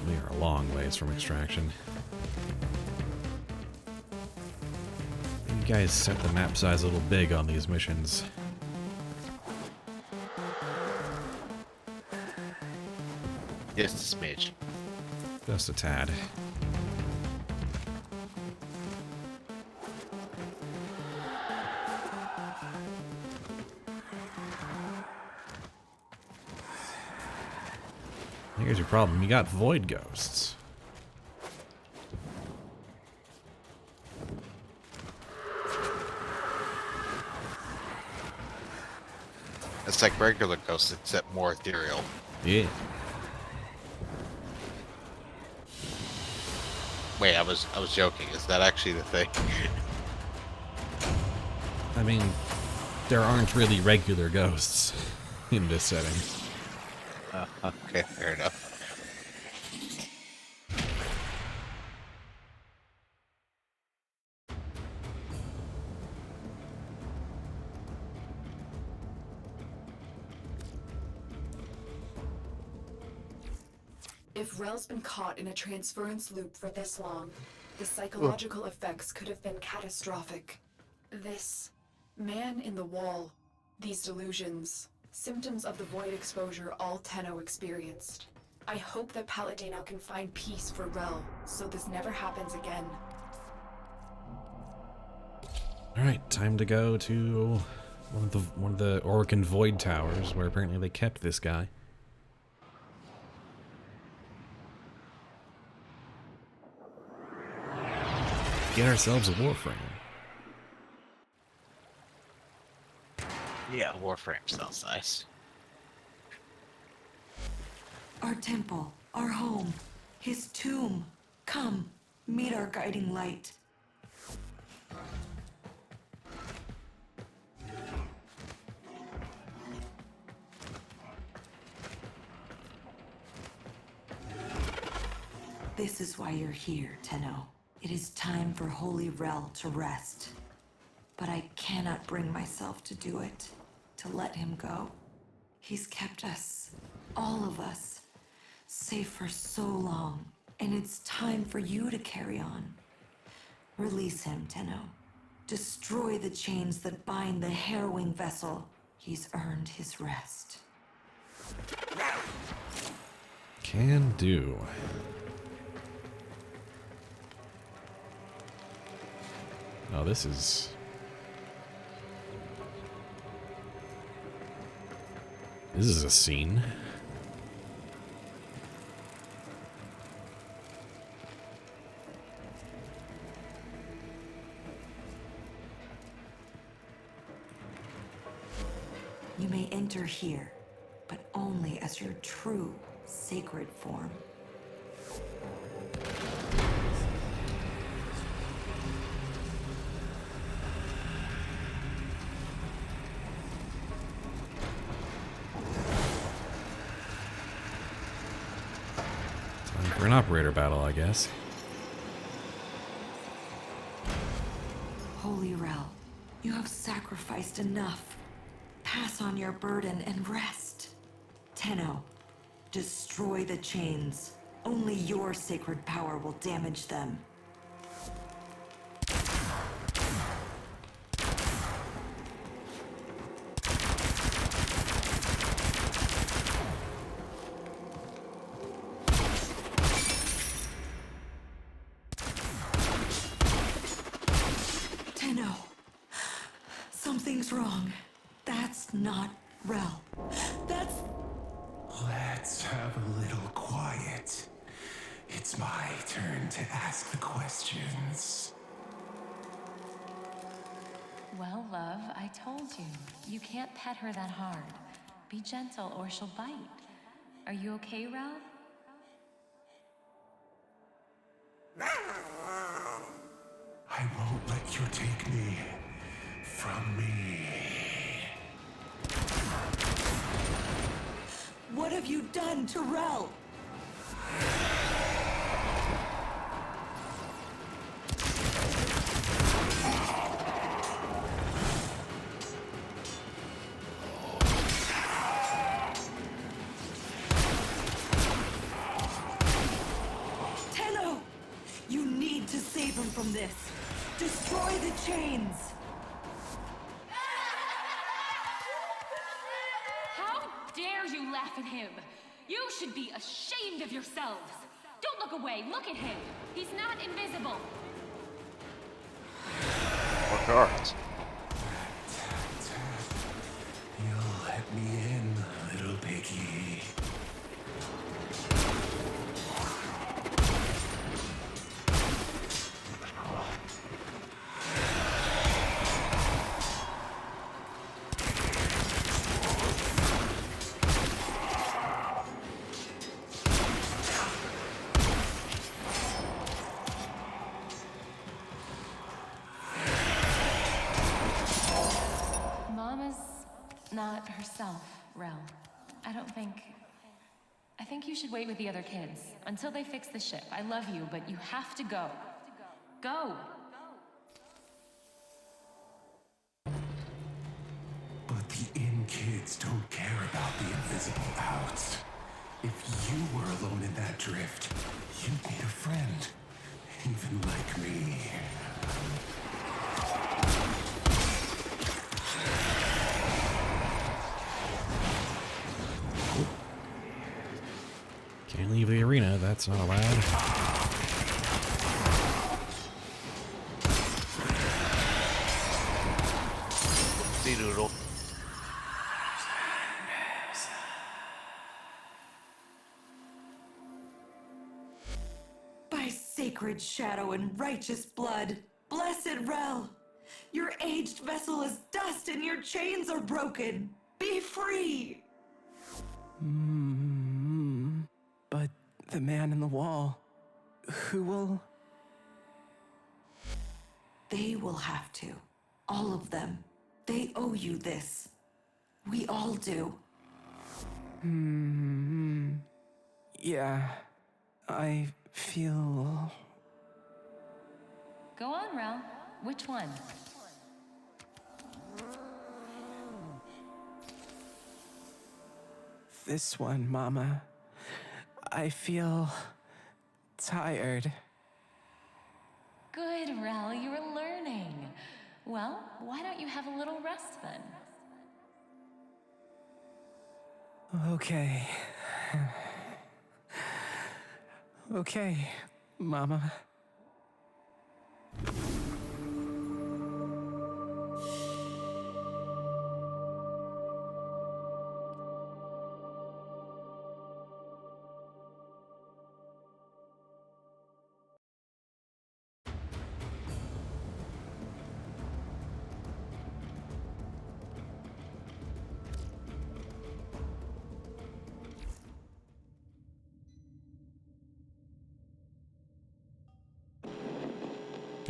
We are a long ways from extraction. You guys set the map size a little big on these missions. Just a smidge. Just a tad. Here's your problem. You got void ghosts. It's like regular ghosts, except more ethereal. Yeah. Wait, I was joking. Is that actually the thing? I mean, there aren't really regular ghosts in this setting. Okay, fair enough. If Rel's been caught in a transference loop for this long, the psychological effects could have been catastrophic. This man in the wall, these delusions, symptoms of the void exposure all Tenno experienced. I hope that Palladino can find peace for Rel, so this never happens again. Alright, time to go to one of the Orcan Void Towers, where apparently they kept this guy. Get ourselves a Warframe. Yeah, Warframe sounds nice. Our temple, our home, his tomb. Come, meet our guiding light. This is why you're here, Tenno. It is time for Holy Rel to rest. But I cannot bring myself to do it, to let him go. He's kept us, all of us, safe for so long, and it's time for you to carry on. Release him, Tenno. Destroy the chains that bind the harrowing vessel. He's earned his rest. Can do. Oh, this is a scene. You may enter here, but only as your true sacred form. Time for an operator battle, I guess. Holy Rel, you have sacrificed enough. Pass on your burden and rest. Tenno, destroy the chains. Only your sacred power will damage them. Tenno, something's wrong. That's not Rel. That's... Let's have a little quiet. It's my turn to ask the questions. Well, love, I told you. You can't pet her that hard. Be gentle or she'll bite. Are you okay, Rel? I won't let you take me from me. What have you done to Rel? Tenno! You need to save him from this. Destroy the chains. How dare you laugh at him? You should be ashamed of yourselves. Don't look away. Look at him. He's not invisible. More cards. You'll let me in, little piggy. Mama's not herself, Rel. I think you should wait with the other kids until they fix the ship. I love you, but you have to go. Go! But the in kids don't care about the invisible outs. If you were alone in that drift, you'd need a friend, even like me. Can't leave the arena, that's not allowed. Sea Doodle. By sacred shadow and righteous blood, blessed Rel! Your aged vessel is dust and your chains are broken. Be free! But the man in the wall, who will... They will have to. All of them. They owe you this. We all do. Yeah, I feel... Go on, Rel. Which one? This one, Mama. I feel... tired. Good, Rel. You're learning. Well, why don't you have a little rest then? Okay. Okay, Mama.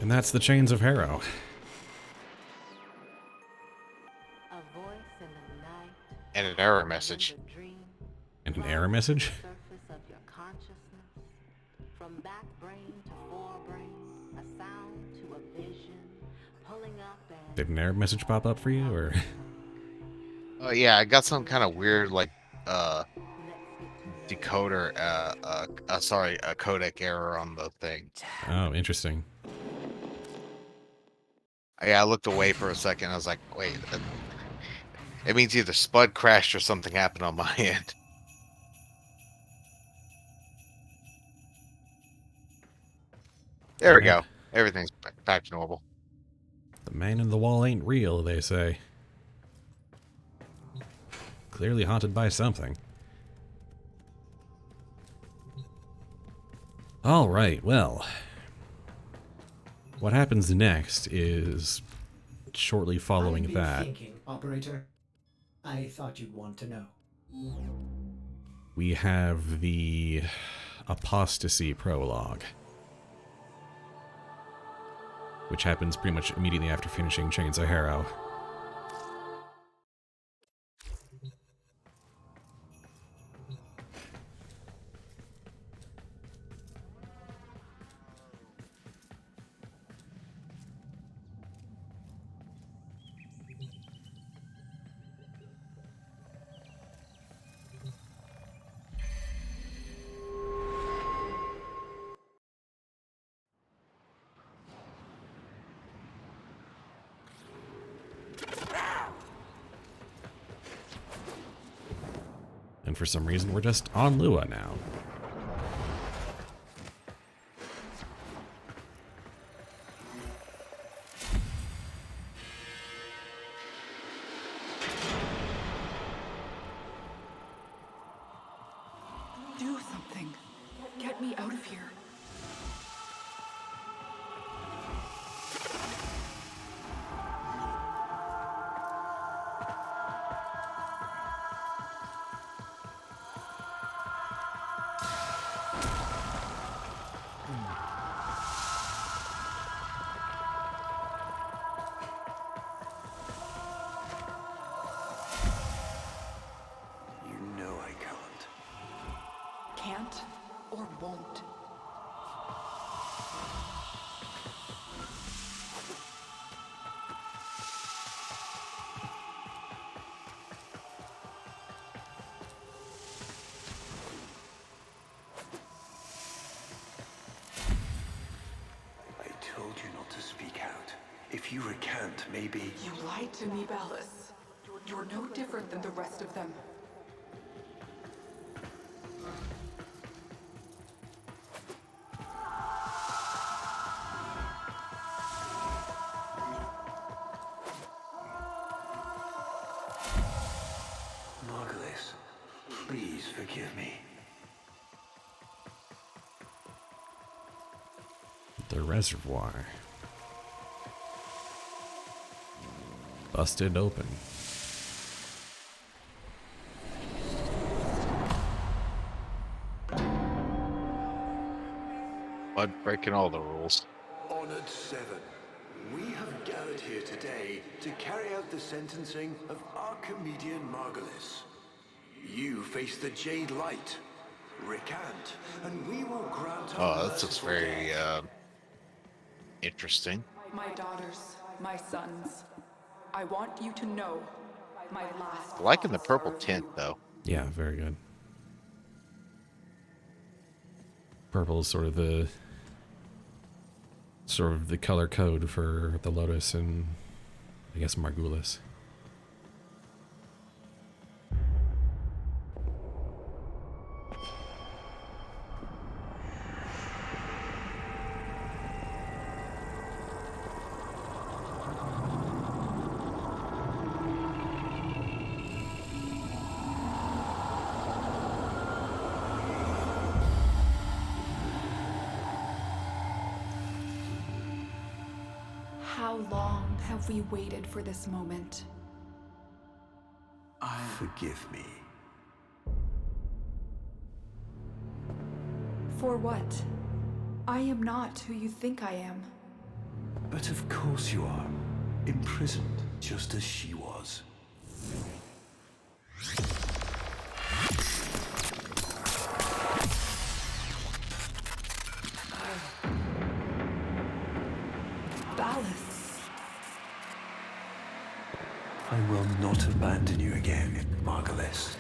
And that's the Chains of Harrow. And an error message. And an error message? Did an error message pop up for you, or? Oh yeah, I got some kind of weird like decoder a codec error on the thing. Oh, interesting. Yeah, I looked away for a second. I was like, wait, it means either Spud crashed or something happened on my end. There we go. Everything's back to normal. The man in the wall ain't real, they say. Clearly haunted by something. Alright, well. What happens next is shortly following I've been that. thinking, Operator. I thought you'd want to know. We have the Apostasy Prologue. which happens pretty much immediately after finishing Chains of Harrow. And for some reason, we're just on Lua now. Do something. Get me out of here. Can't or won't. I told you not to speak out. If you recant, maybe... You lied to me, Ballas. You're no different than the rest of them. Margulis, please forgive me. The reservoir. Busted open. Bud breaking all the rules. Honored Seven, we have gathered here today to carry out the sentencing of our comedian Margulis. You face the Jade Light. Recant, and we will grant Oh, that looks very interesting. My daughters, my sons. I want you to know my last. Liking the purple tint, though. Yeah, very good. Purple is sort of the color code for the Lotus and I guess Margulis. How long have we waited for this moment? Forgive me. For what? I am not who you think I am. But of course you are. Imprisoned, just as she was. Ballas. I will not abandon you again, Margulis.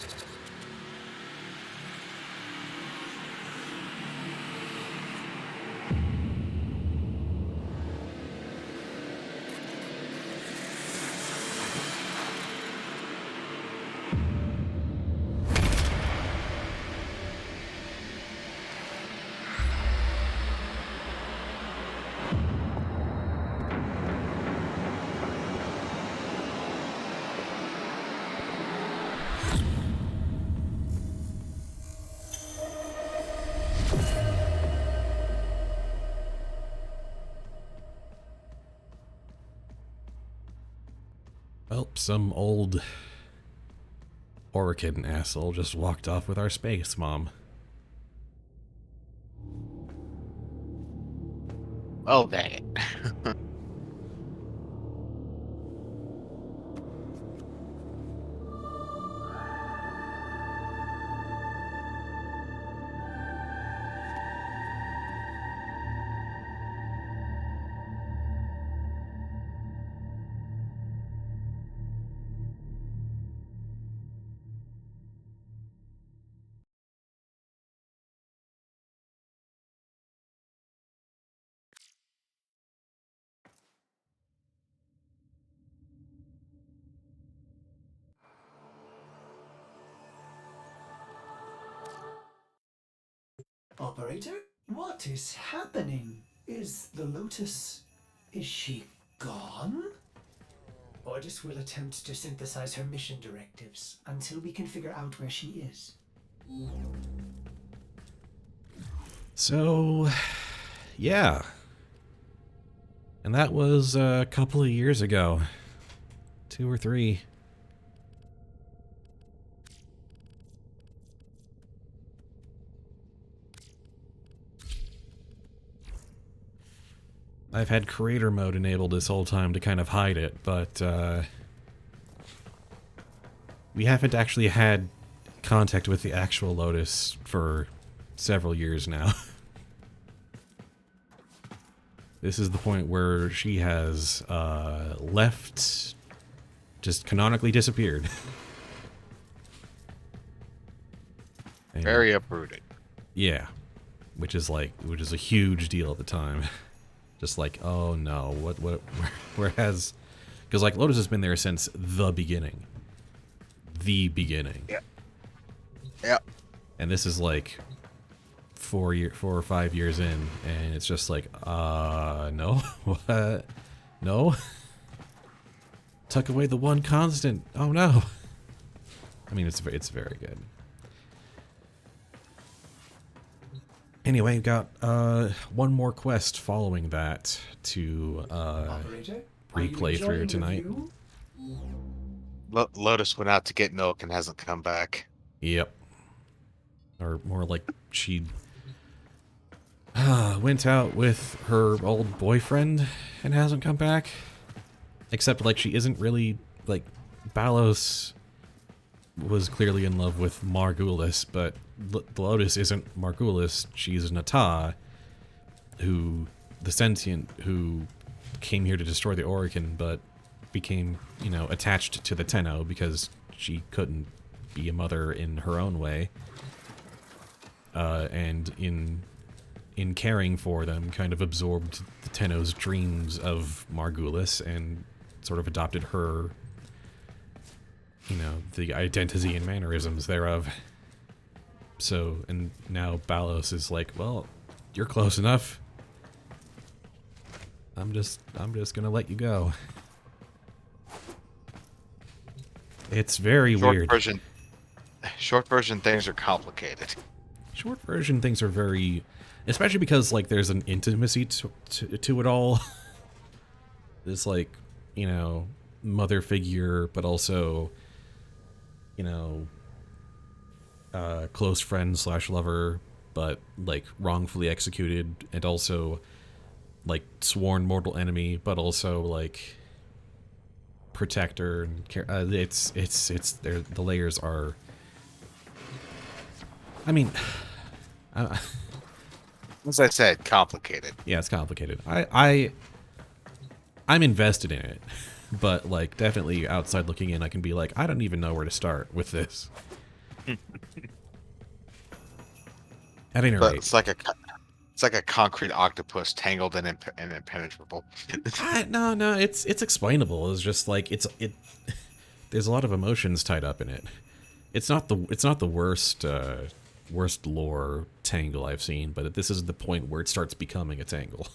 Well, some old Orchid asshole just walked off with our space mom. Oh, dang it. Operator, what is happening? Is the Lotus... is she gone? Ordis will attempt to synthesize her mission directives until we can figure out where she is. So, yeah. And that was a couple of years ago. 2 or 3. I've had creator mode enabled this whole time to kind of hide it, but we haven't actually had contact with the actual Lotus for several years now. This is the point where she has left, just canonically disappeared. Very uprooted. Yeah, which is a huge deal at the time. Just like, oh no, where has... Because, like, Lotus has been there since the beginning. The beginning. Yeah. Yeah. And this is, like, 4 or 5 years in, and it's just like, no? What? No? Tuck away the one constant. Oh no. I mean, it's very good. Anyway, we've got one more quest following that to replay through tonight. Lotus went out to get milk and hasn't come back. Yep. Or more like she went out with her old boyfriend and hasn't come back. Except, like, she isn't really, like, Balos was clearly in love with Margulis, but Lotus isn't Margulis. She's Nata, who, the sentient, who came here to destroy the Oracle, but became, you know, attached to the Tenno because she couldn't be a mother in her own way. And in caring for them, kind of absorbed the Tenno's dreams of Margulis and sort of adopted her, you know, the identity and mannerisms thereof. So, and now Balos is like, well, you're close enough. I'm just gonna let you go. It's very weird. Short version things are complicated. Short version things are very, especially because, like, there's an intimacy to it all. There's, like, you know, mother figure, but also, you know, close friend / lover, but, like, wrongfully executed, and also, like, sworn mortal enemy, but also, like, protector and care. The layers are, I mean, as I said, complicated. Yeah, it's complicated. I'm invested in it, but, like, definitely outside looking in, I can be like, I don't even know where to start with this. At any rate, it's like a concrete octopus tangled and impenetrable. No, it's explainable. It's just like there's a lot of emotions tied up in it. It's not the worst lore tangle I've seen, but this is the point where it starts becoming a tangle.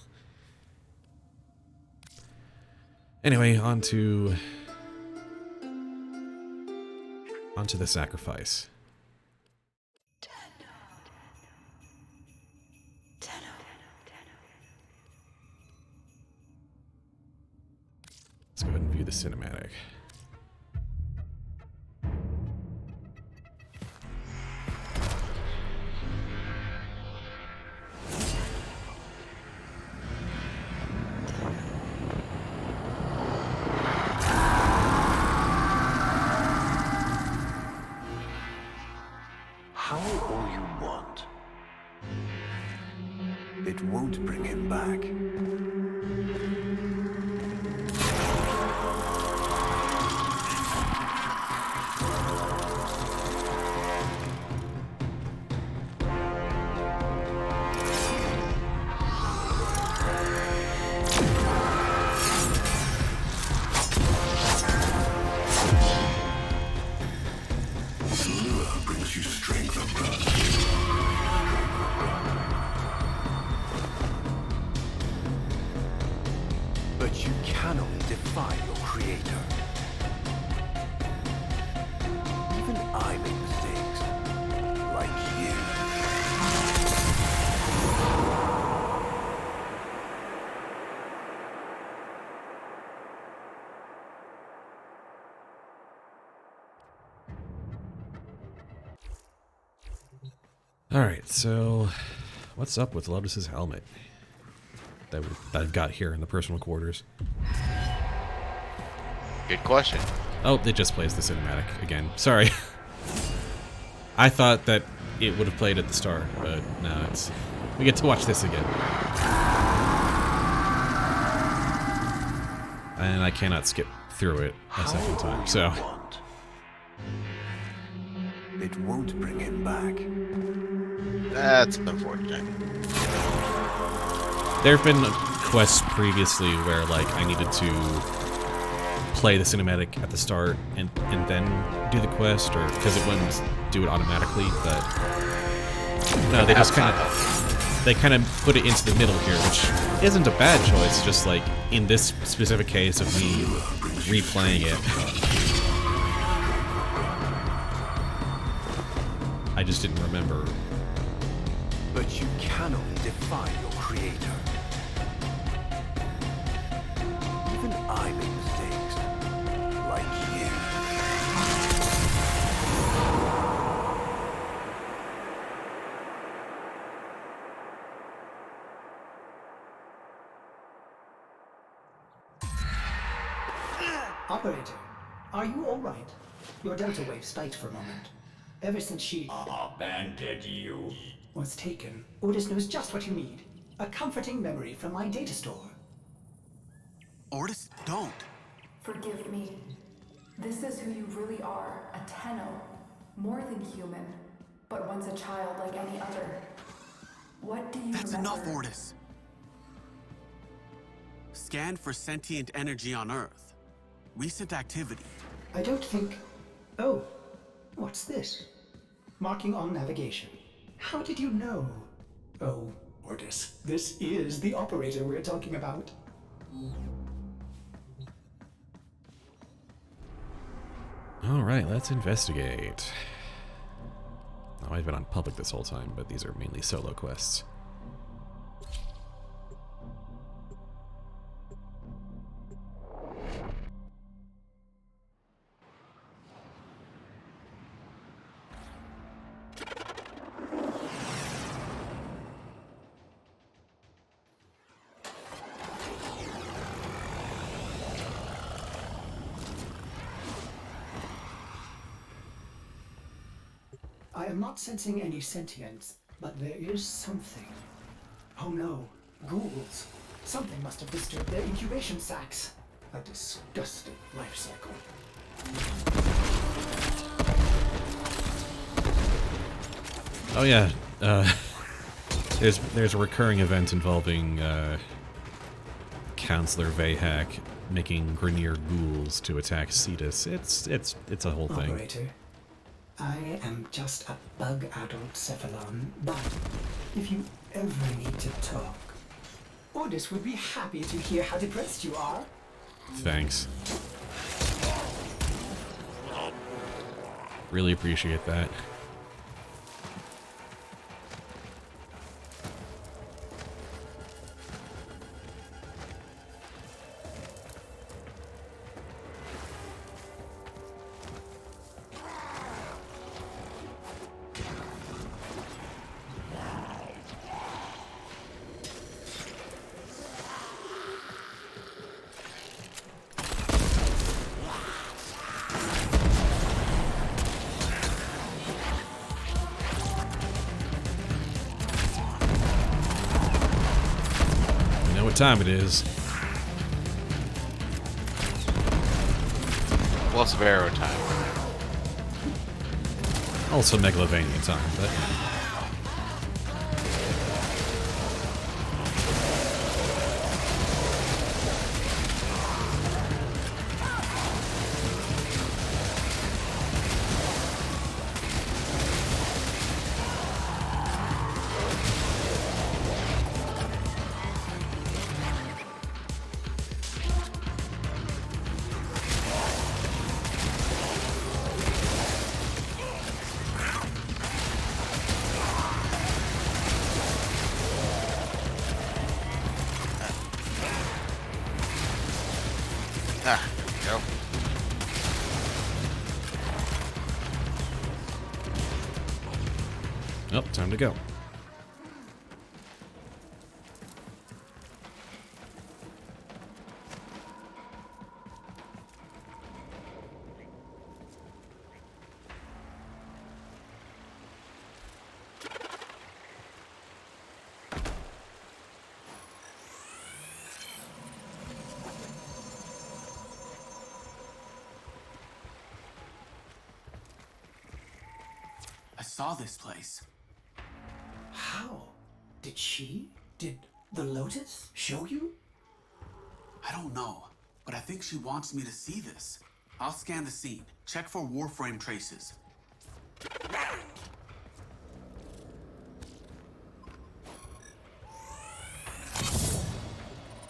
Anyway, on to the sacrifice. Let's go ahead and view the cinematic. How all you want. It won't bring him back. Alright, so what's up with Lotus's helmet that I've got here in the personal quarters? Good question. Oh, it just plays the cinematic again. Sorry. I thought that it would have played at the start, but no, we get to watch this again. And I cannot skip through it a second time, so... It won't bring him back. That's unfortunate. There have been quests previously where, like, I needed to play the cinematic at the start and then do the quest, or because it wouldn't do it automatically, but no, they just kind of put it into the middle here, which isn't a bad choice, just like in this specific case of me replaying it, I just didn't remember. But you cannot defy your creator. Even I make mistakes, like you. Operator, are you all right? Your delta wave spiked for a moment. Ever since she abandoned you was taken, Ordis knows just what you need. A comforting memory from my data store. Ordis, don't. Forgive me. This is who you really are, a Tenno. More than human, but once a child like any other. What do you That's remember? enough, Ordis. Scan for sentient energy on Earth. Recent activity. I don't think... Oh, what's this? Marking on navigation. How did you know? Oh, Ordis, this is the operator we're talking about. Alright, let's investigate. Oh, I've been on public this whole time, but these are mainly solo quests. I am not sensing any sentience, but there is something. Oh no, ghouls. Something must have disturbed their incubation sacs. A disgusting life cycle. Oh yeah, there's a recurring event involving Counselor Vahak making Grineer ghouls to attack Cetus. It's a whole thing. Operator, I am just a bug-addled Cephalon, but if you ever need to talk, Ordis would be happy to hear how depressed you are. Thanks. Really appreciate that. What time it is? Well, it's Arrow time. Also Megalovania time, but... Oh, time to go. I saw this place. How? Did the Lotus show you? I don't know, but I think she wants me to see this. I'll scan the scene, check for Warframe traces.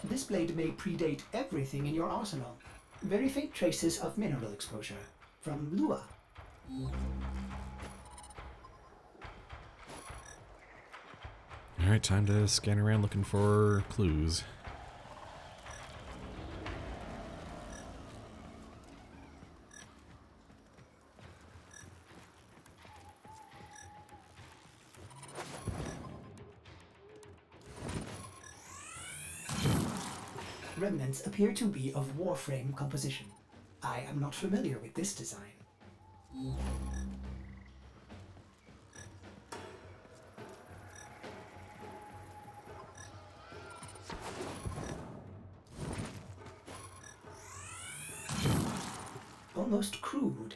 This blade may predate everything in your arsenal. Very faint traces of mineral exposure. From Lua. Alright, time to scan around looking for clues. Remnants appear to be of Warframe composition. I am not familiar with this design. Almost crude.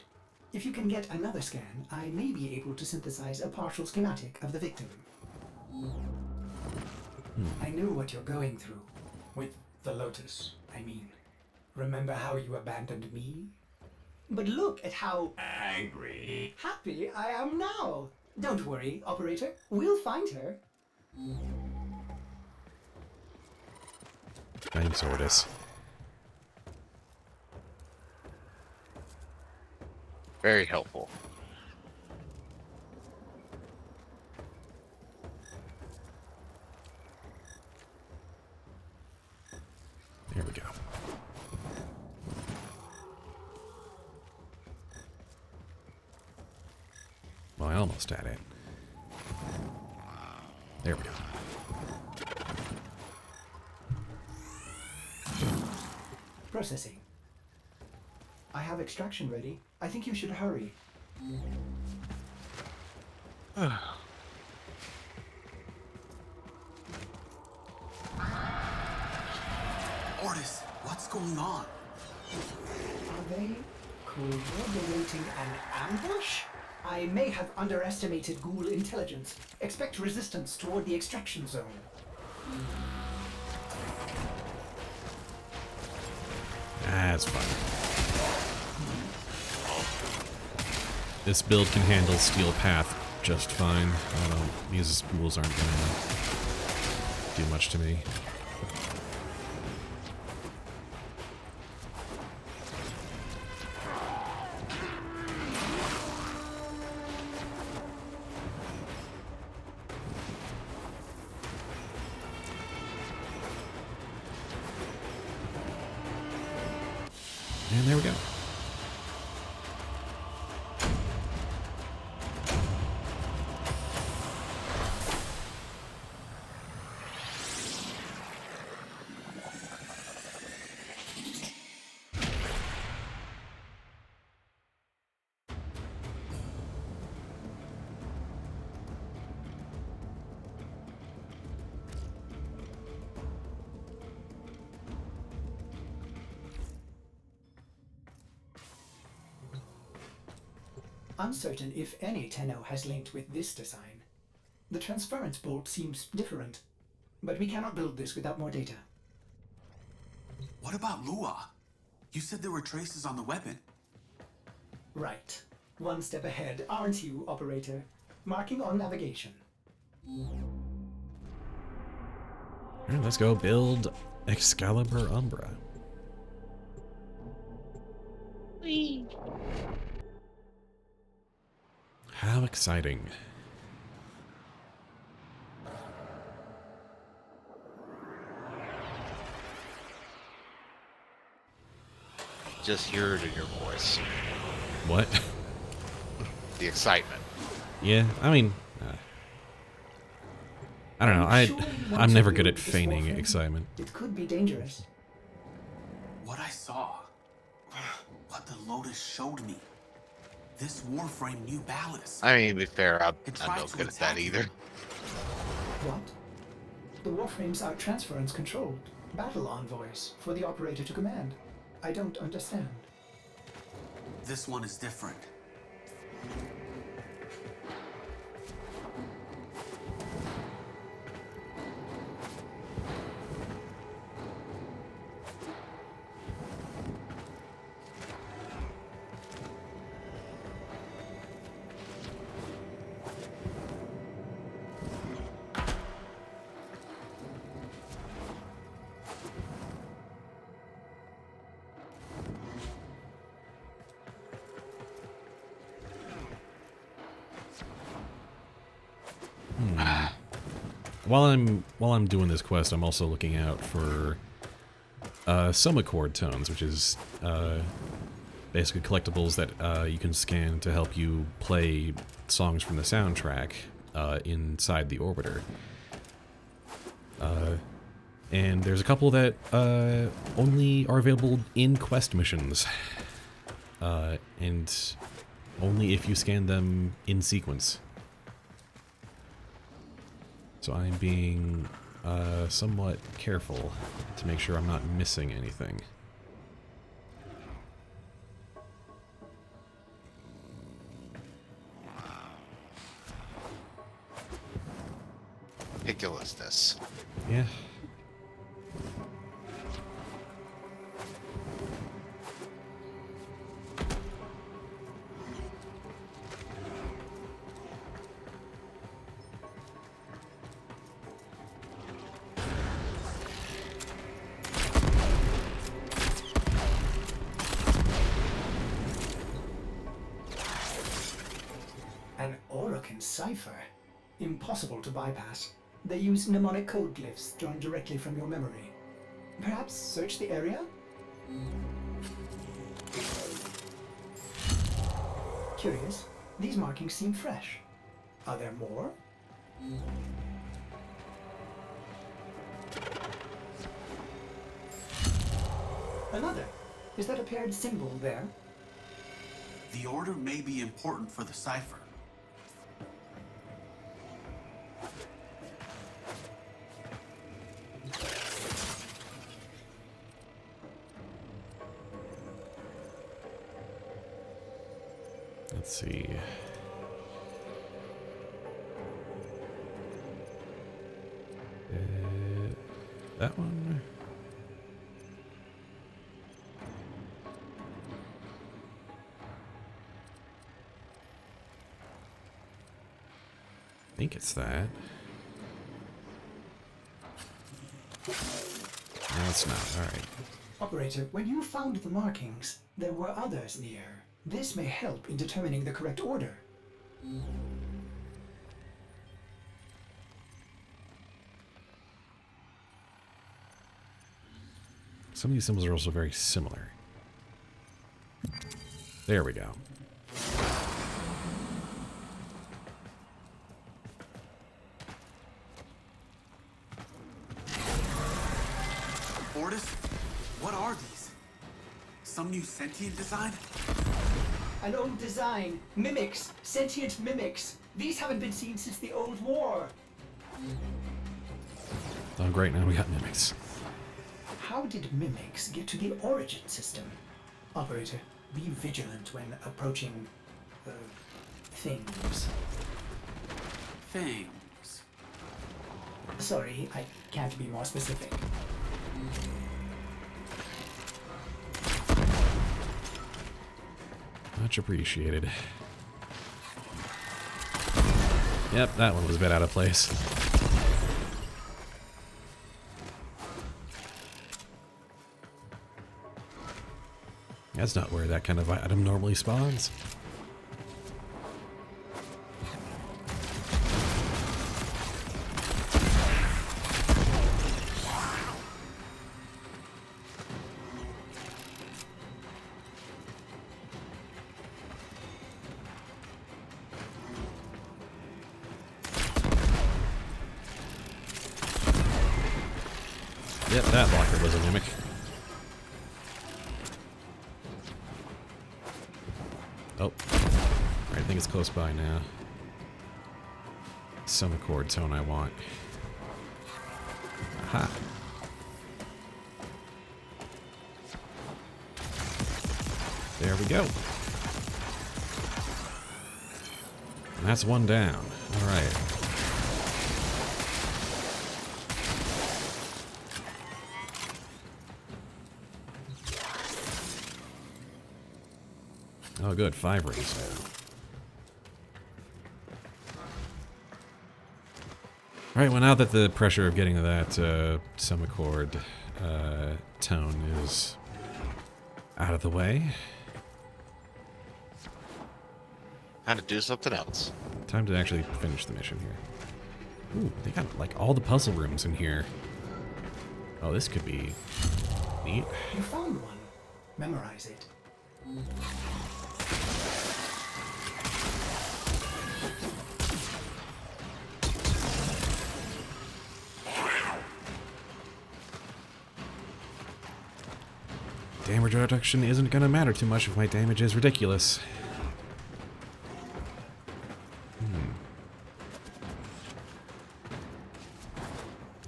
If you can get another scan, I may be able to synthesize a partial schematic of the victim. I know what you're going through. With the Lotus, I mean. Remember how you abandoned me? But look at how angry, happy I am now. Don't worry, operator. We'll find her. Thanks, Ordis. Very helpful. There we go. Well, I almost had it. There we go. Processing. I have extraction ready. I think you should hurry. Ordis, what's going on? Are they coordinating an ambush? I may have underestimated ghoul intelligence. Expect resistance toward the extraction zone. That's fine. This build can handle Steel Path just fine. I don't know, these ghouls aren't gonna do much to me. And there we go. Uncertain if any Tenno has linked with this design. The transference bolt seems different, but we cannot build this without more data. What about Lua? You said there were traces on the weapon. Right. One step ahead, aren't you, operator? Marking on navigation. Alright, let's go build Excalibur Umbra. Whee! How exciting. Just hear it in your voice. What? The excitement. Yeah, I mean, I don't know. Surely once I'm never you good at build this feigning Warframe, excitement. It could be dangerous. What I saw, what the Lotus showed me, this Warframe knew Ballast. I mean, to be fair, I'm It no tried to good at that attack either. you. What? The Warframes are transference-controlled battle envoys for the operator to command. I don't understand. This one is different. While I'm doing this quest, I'm also looking out for some accord tones, which is basically collectibles that you can scan to help you play songs from the soundtrack inside the orbiter. And there's a couple that only are available in quest missions, and only if you scan them in sequence. So I'm being somewhat careful to make sure I'm not missing anything. Ridiculousness. Yeah. An Orokin cipher? Impossible to bypass. They use mnemonic code glyphs drawn directly from your memory. Perhaps search the area? Curious. These markings seem fresh. Are there more? Another. Is that a paired symbol there? The order may be important for the cipher. Let's see. That one. I think it's that. No, it's not. Alright. Operator, when you found the markings, there were others near. This may help in determining the correct order. Some of these symbols are also very similar. There we go. Ortis, what are these? Some new sentient design? An old design. Mimics. Sentient mimics. These haven't been seen since the old war. Oh great, now we got mimics. How did mimics get to the origin system? Operator, be vigilant when approaching things. Things. Sorry, I can't be more specific. Much appreciated. Yep, that one was a bit out of place. That's not where that kind of item normally spawns. Yep, that blocker was a mimic. Oh. I think it's close by now. Semichord tone I want. Aha. There we go. And that's one down. Alright. Oh good, 5 rings now. Alright, well now that the pressure of getting to that semichord tone is out of the way, Time to do something else. time to actually finish the mission here. Ooh, they got like all the puzzle rooms in here. Oh, this could be neat. You found one. Memorize it. Damage reduction isn't gonna matter too much if my damage is ridiculous.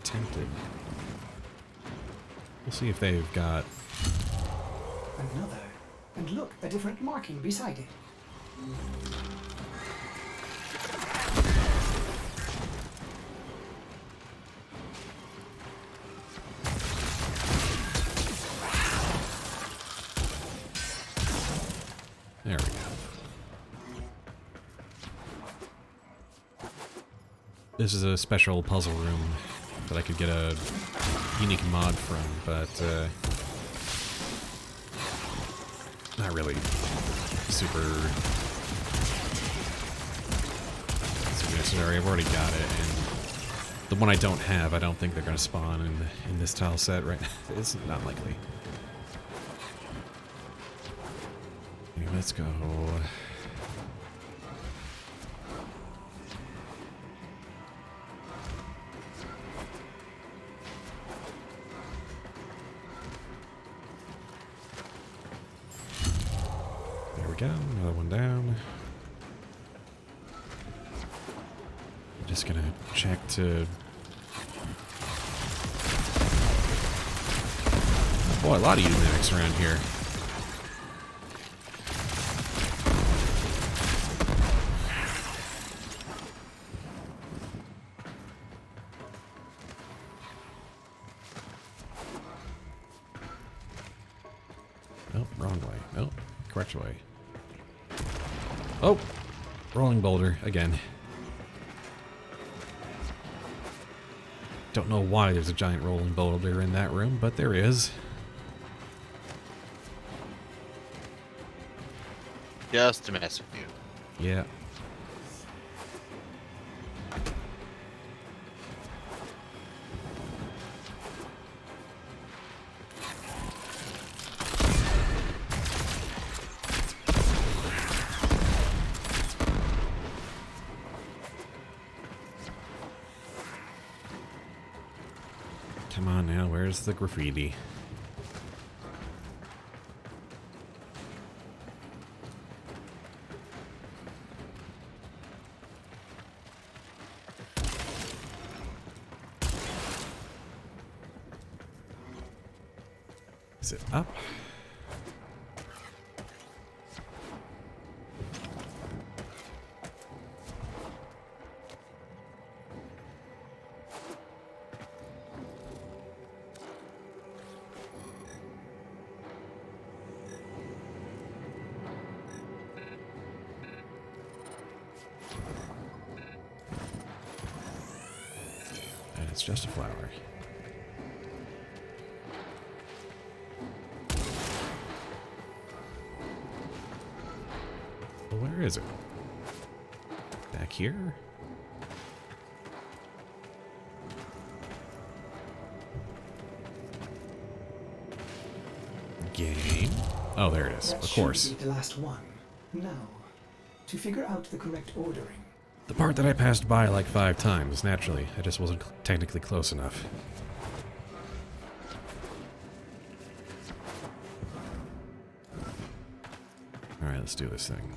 Tempted. We'll see if they've got... Another. And look, a different marking beside it. There we go. This is a special puzzle room that I could get a unique mod from, but not really super necessary. I've already got it, and the one I don't have, I don't think they're going to spawn in this tile set right now. It's not likely. Anyway, let's go. There we go, another one down. I'm just gonna check to... Boy, a lot of you mimics around here. Nope, wrong way. Nope, correct way. Oh! Rolling boulder, again. Don't know why there's a giant rolling boulder in that room, but there is. Just to mess with you. Yeah. Come on now, where's the graffiti? Is it up? And it's just a flower. Well, where is it? Back here? Game? Oh, there it is. That Of course. should be the last one. Now, to figure out the correct ordering. The part that I passed by like 5 times, naturally. I just wasn't technically close enough. Alright, let's do this thing.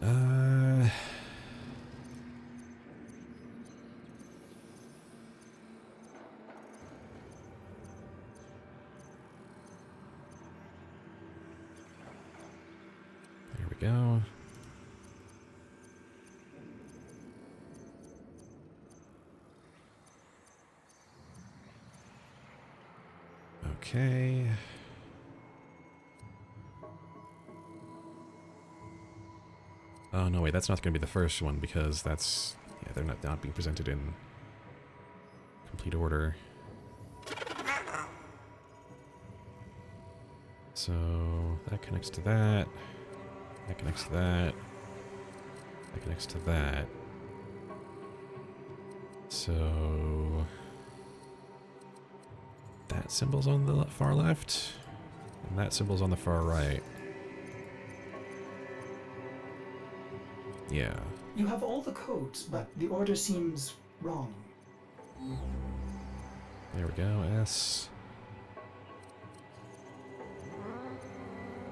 There we go. Okay. Oh, no, wait, that's not going to be the first one because that's... Yeah, they're not being presented in complete order. So, that connects to that. That connects to that. That connects to that. So... That symbol's on the far left, and that symbol's on the far right. Yeah. You have all the codes, but the order seems wrong. There we go, S.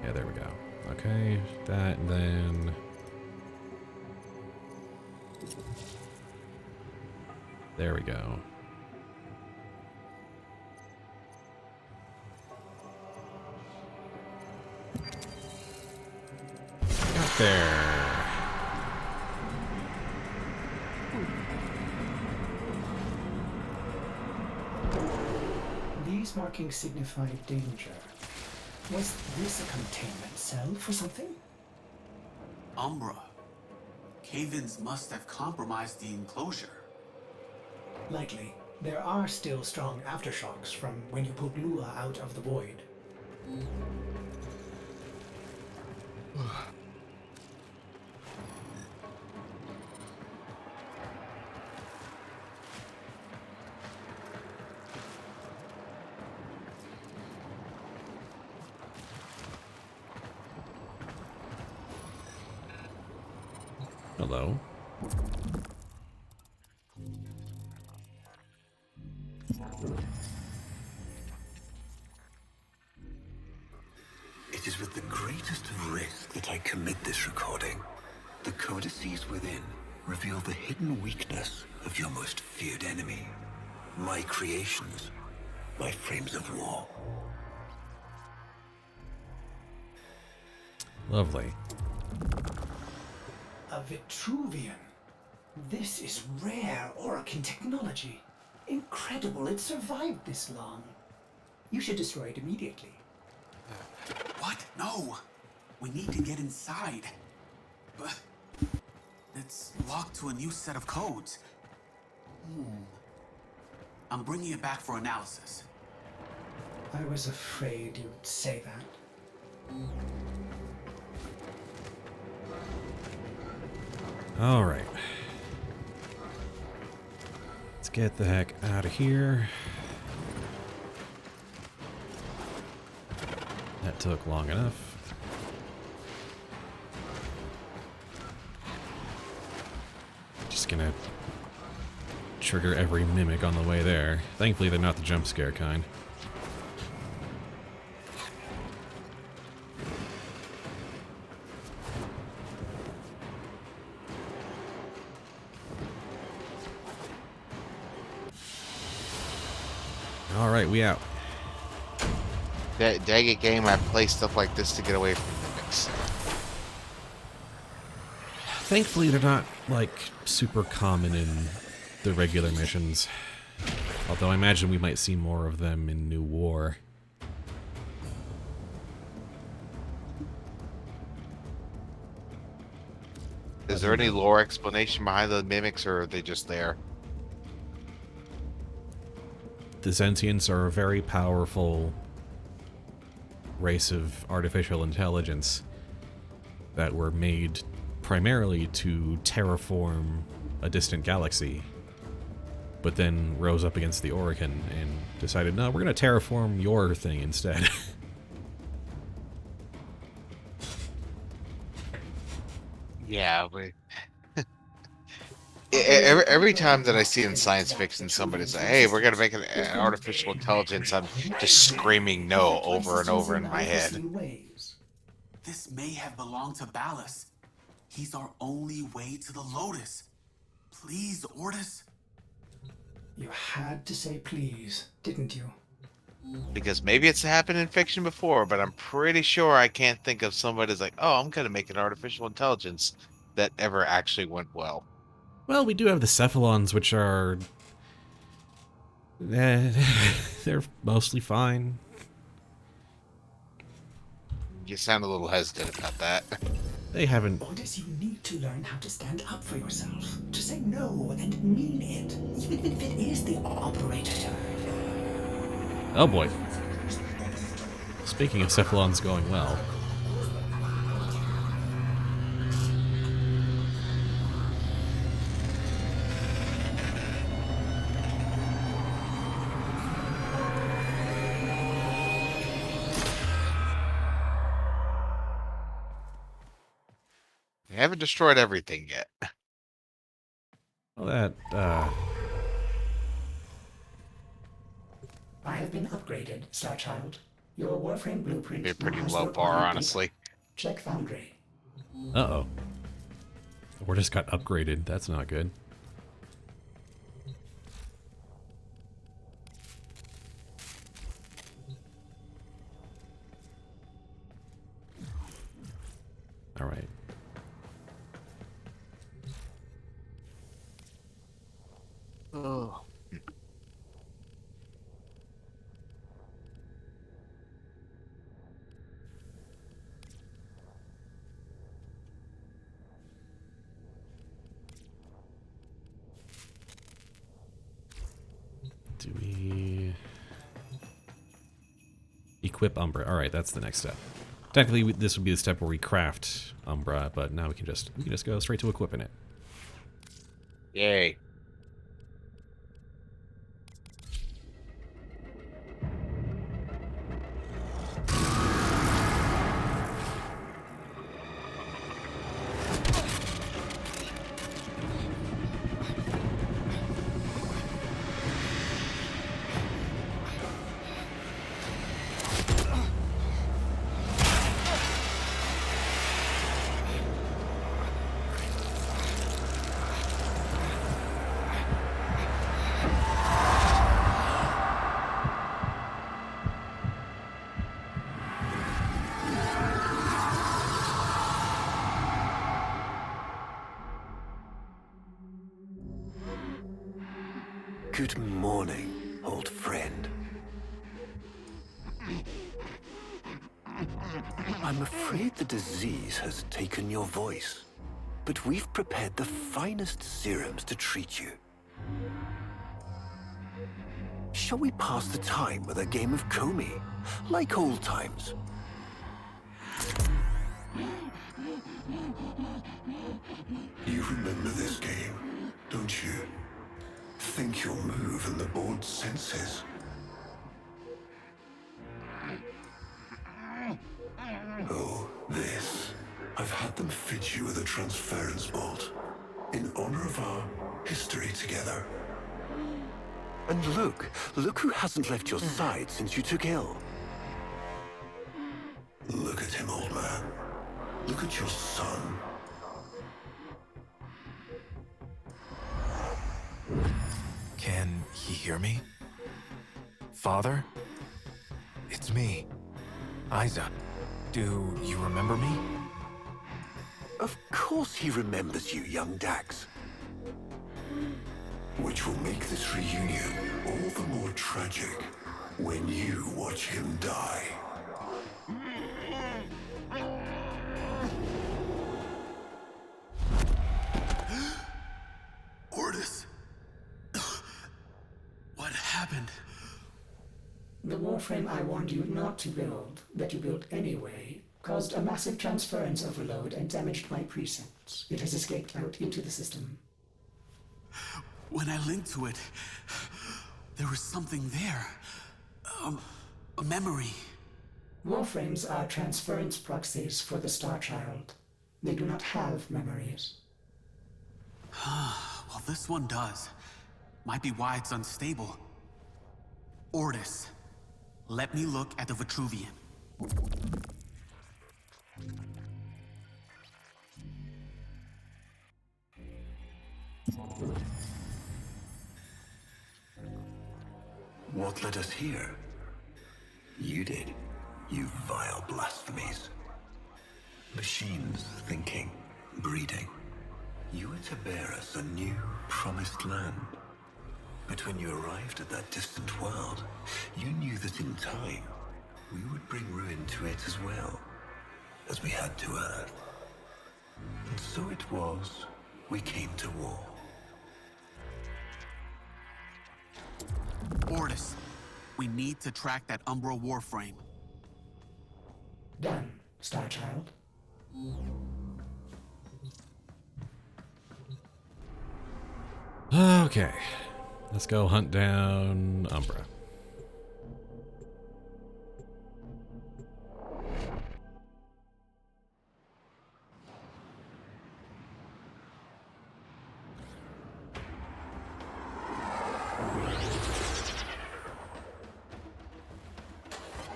Yeah, there we go. Okay, that, and then... There we go. Got there. These markings signify danger. Was this a containment cell for something? Umbra. Cave-ins must have compromised the enclosure. Likely. There are still strong aftershocks from when you pulled Lua out of the void. Hello. It is with the greatest of risk that I commit this recording. The codices within reveal the hidden weakness of your most feared enemy. My creations. My frames of war. Lovely. A Vitruvian. This is rare Orokin technology. Incredible it survived this long. You should destroy it immediately. What? No! We need to get inside. But it's locked to a new set of codes. I'm bringing it back for analysis. I was afraid you'd say that. All right. Let's get the heck out of here. That took long enough. Just gonna trigger every mimic on the way there. Thankfully, they're not the jump scare kind. All right, we out. Dang it, game! I play stuff like this to get away from mimics. Thankfully, they're not, like, super common in the regular missions. Although I imagine we might see more of them in New War. Is there any lore explanation behind the mimics, or are they just there? The Sentients are a very powerful race of artificial intelligence that were made primarily to terraform a distant galaxy, but then rose up against the Orokin and decided, no, we're going to terraform your thing instead. Yeah, but Every time that I see in science fiction somebody say, "Hey, we're gonna make an artificial intelligence," I'm just screaming no over and over in my head. This may have belonged to Ballas. He's our only way to the Lotus. Please, Ordis. You had to say please, didn't you? Because maybe it's happened in fiction before, but I'm pretty sure I can't think of somebody that's like, "Oh, I'm gonna make an artificial intelligence," that ever actually went well. Well, we do have the Cephalons, which are... they're mostly fine. You sound a little hesitant about that. They haven't... Ordis, you need to learn how to stand up for yourself. To say no and mean it, even if it is the operator. Oh boy. Speaking of Cephalons going well... They haven't destroyed everything yet. Well, that, I have been upgraded, Starchild. Your Warframe blueprint Be a pretty now has low your bar, own honestly. Check Foundry. uh-oh. Or just got upgraded. That's not good. All right. Oh. Do we equip Umbra? All right, that's the next step. Technically, this would be the step where we craft Umbra, but now we can just go straight to equipping it. Yay. Good morning, old friend. I'm afraid the disease has taken your voice, but we've prepared the finest serums to treat you. Shall we pass the time with a game of Comey, like old times? You remember this game, don't you? Think you'll move and the board senses. Oh, this. I've had them fit you with a transference bolt, in honor of our history together. And look who hasn't left your side since you took ill. Look at him, old man. Look at your son. Can he hear me? Father? It's me, Isa. Do you remember me? Of course he remembers you, young Dax. Which will make this reunion all the more tragic when you watch him die. Ordis. What happened? The Warframe I warned you not to build, that you built anyway, caused a massive transference overload and damaged my precepts. It has escaped out into the system. When I linked to it, there was something there. A memory. Warframes are transference proxies for the Starchild. They do not have memories. Well, this one does, might be why it's unstable. Ordis, let me look at the Vitruvian. What led us here? You did, you vile blasphemies. Machines thinking, breeding. You were to bear us a new, promised land. But when you arrived at that distant world, you knew that in time, we would bring ruin to it as well, as we had to Earth. And so it was, we came to war. Ordis, we need to track that Umbra Warframe. Done, Starchild. Okay. Let's go hunt down Umbra.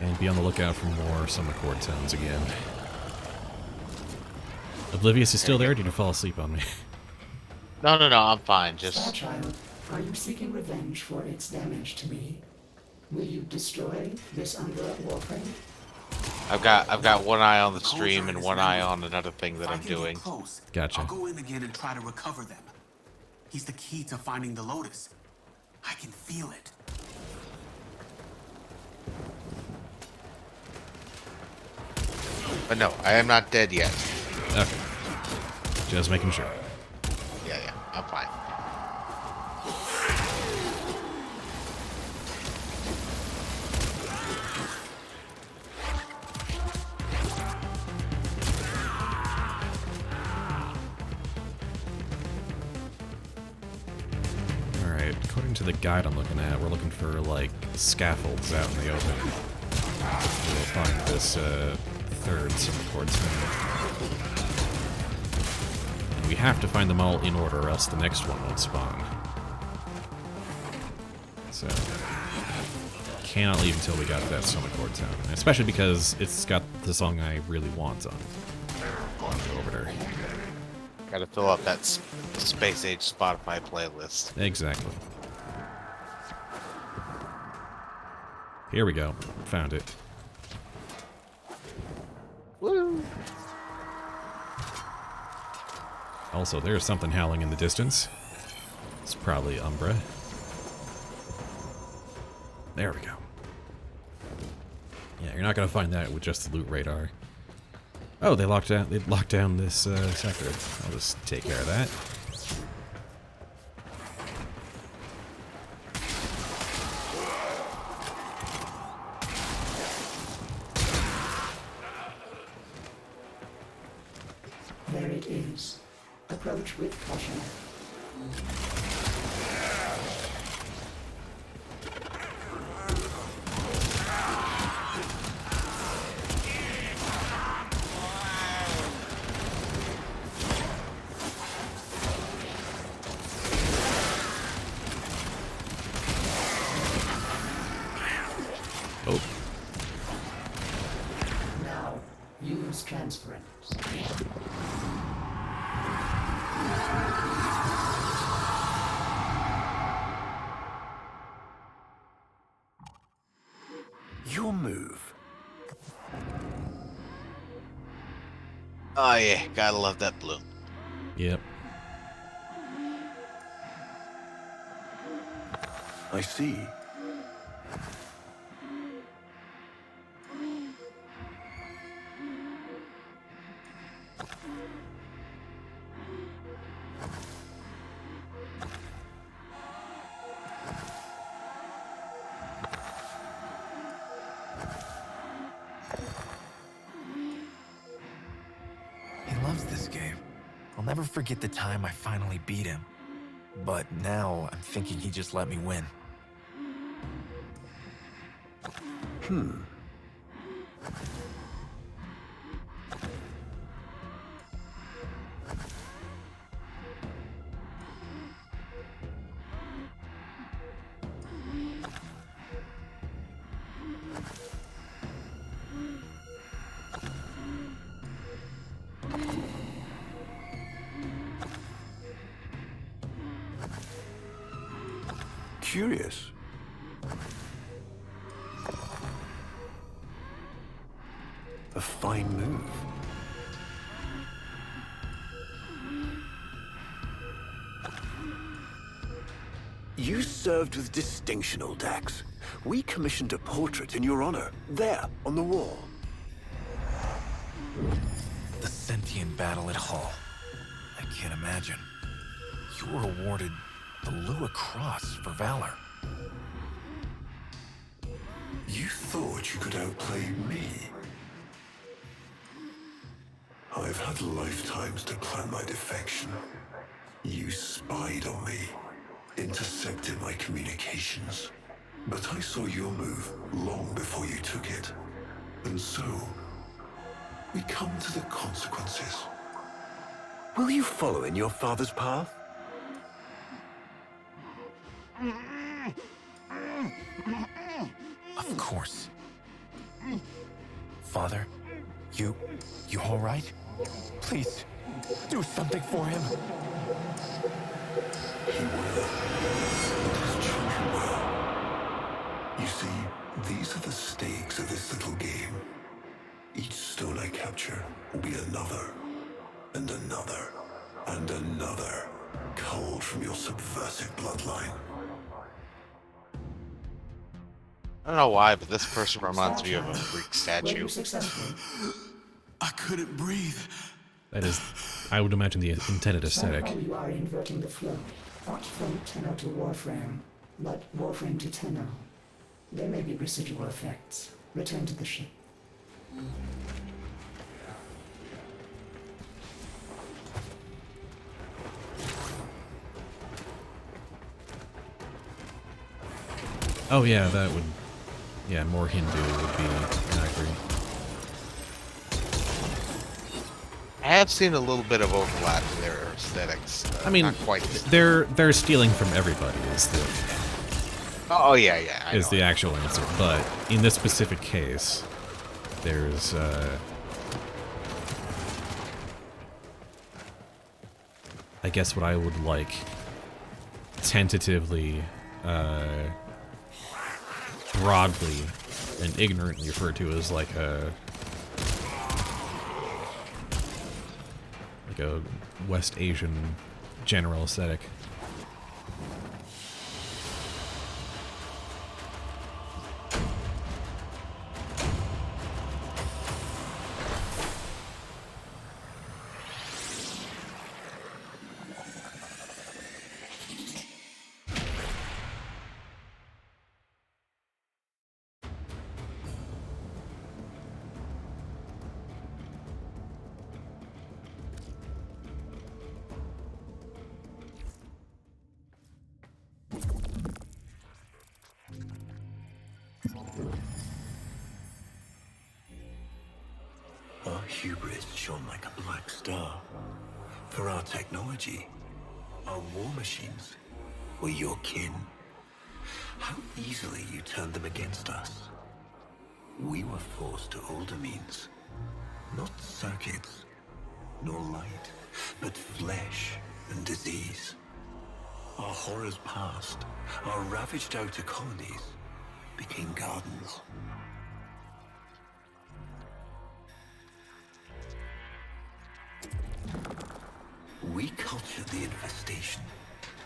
And be on the lookout for more Summer Chord tones again. Oblivious is still there, or did you fall asleep on me? No, I'm fine. Just Starchild, are you seeking revenge for its damage to me? Will you destroy this Umbra Warframe? I've got one eye on the stream and one eye on another thing that I'm doing. Gotcha. I'll go in again and try to recover them. He's the key to finding the Lotus. I can feel it. But no, I am not dead yet. Okay. Just making sure. Yeah, I'm fine. Alright, according to the guide I'm looking at, we're looking for, like, scaffolds out in the open. We'll find this, third Summer Chord tone. And we have to find them all in order, or else the next one won't spawn. So, cannot leave until we got that Summer Chord tone. Especially because it's got the song I really want on the Orbiter. Gotta fill up that Space Age Spotify playlist. Exactly. Here we go. Found it. Woo! Also, there's something howling in the distance. It's probably Umbra. There we go. Yeah, you're not gonna find that with just the loot radar. Oh, they locked down this sector. I'll just take care of that. There it is. Approach with caution. Oh. Now, use transference. Your move. Oh yeah, gotta love that blue. Yep. I see. He loves this game. I'll never forget the time I finally beat him. But now I'm thinking he just let me win. curious. A fine move. You served with distinction, old Dax. We commissioned a portrait in your honor, there, on the wall. The sentient battle at Hall. I can't imagine. You were awarded the Lua Cross for valor. You thought you could outplay me? I've had lifetimes to plan my defection. You spied on me, intercepted my communications. But I saw your move long before you took it. And so, we come to the consequences. Will you follow in your father's path? Of course. Father, you all right? Please, do something for him. He will. And his children will. You see, these are the stakes of this little game. Each stone I capture will be another, and another, and another, culled from your subversive bloodline. I don't know why, but this person reminds me of a Greek statue. I couldn't breathe. That is, I would imagine, the intended aesthetic. Somehow you are inverting the flow. Not from Tenno to Warframe, but Warframe to Tenno. There may be residual effects. Return to the ship. Oh yeah, that would... Yeah, more Hindu would be accurate. I have seen a little bit of overlap in their aesthetics. I mean, not quite. they're stealing from everybody is the... Oh yeah, yeah. Is the actual answer, but in this specific case, there's I guess what I would like tentatively, broadly and ignorantly referred to as like a West Asian general aesthetic. Our hubris shone like a black star. For our technology, our war machines were your kin. How easily you turned them against us. We were forced to older means. Not circuits, nor light, but flesh and disease. Our horrors passed. Our ravaged outer colonies became gardens. We cultured the infestation,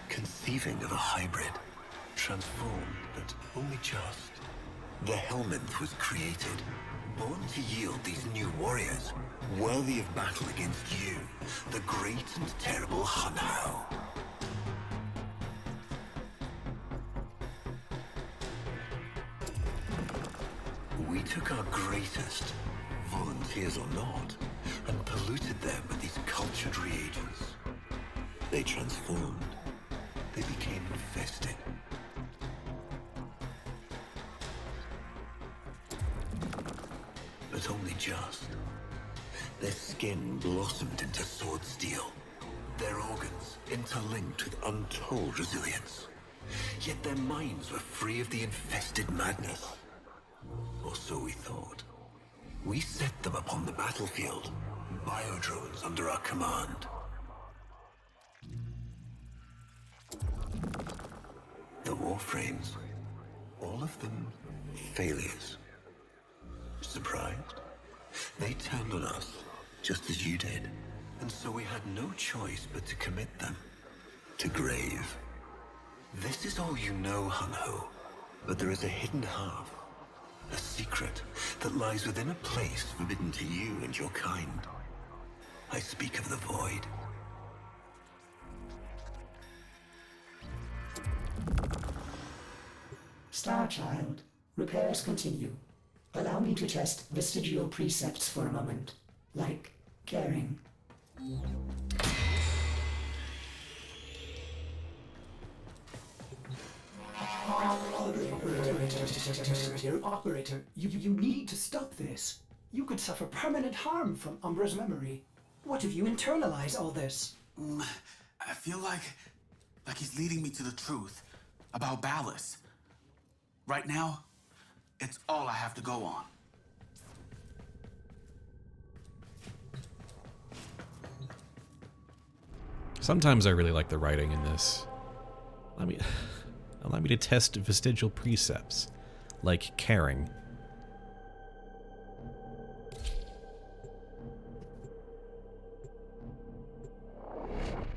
conceiving of a hybrid, transformed, but only just. The Helminth was created, born to yield these new warriors, worthy of battle against you, the great and terrible Harrow. We took our greatest, volunteers or not, and polluted them with these cultured reagents. They transformed. They became infested. But only just. Their skin blossomed into sword steel. Their organs interlinked with untold resilience. Yet their minds were free of the infested madness. Or so we thought. We set them upon the battlefield, biodrones under our command. The war Warframes. All of them failures. Surprised? They turned on us, just as you did. And so we had no choice but to commit them to grave. This is all you know, Hun-Ho. But there is a hidden half. A secret that lies within a place forbidden to you and your kind. I speak of the Void. Starchild, repairs continue. Allow me to test vestigial precepts for a moment, like caring. Operator, you need to stop this. You could suffer permanent harm from Umbra's memory. What if you internalize all this? I feel like he's leading me to the truth about Ballas. Right now, it's all I have to go on. Sometimes I really like the writing in this. Allow me to test vestigial precepts, like caring.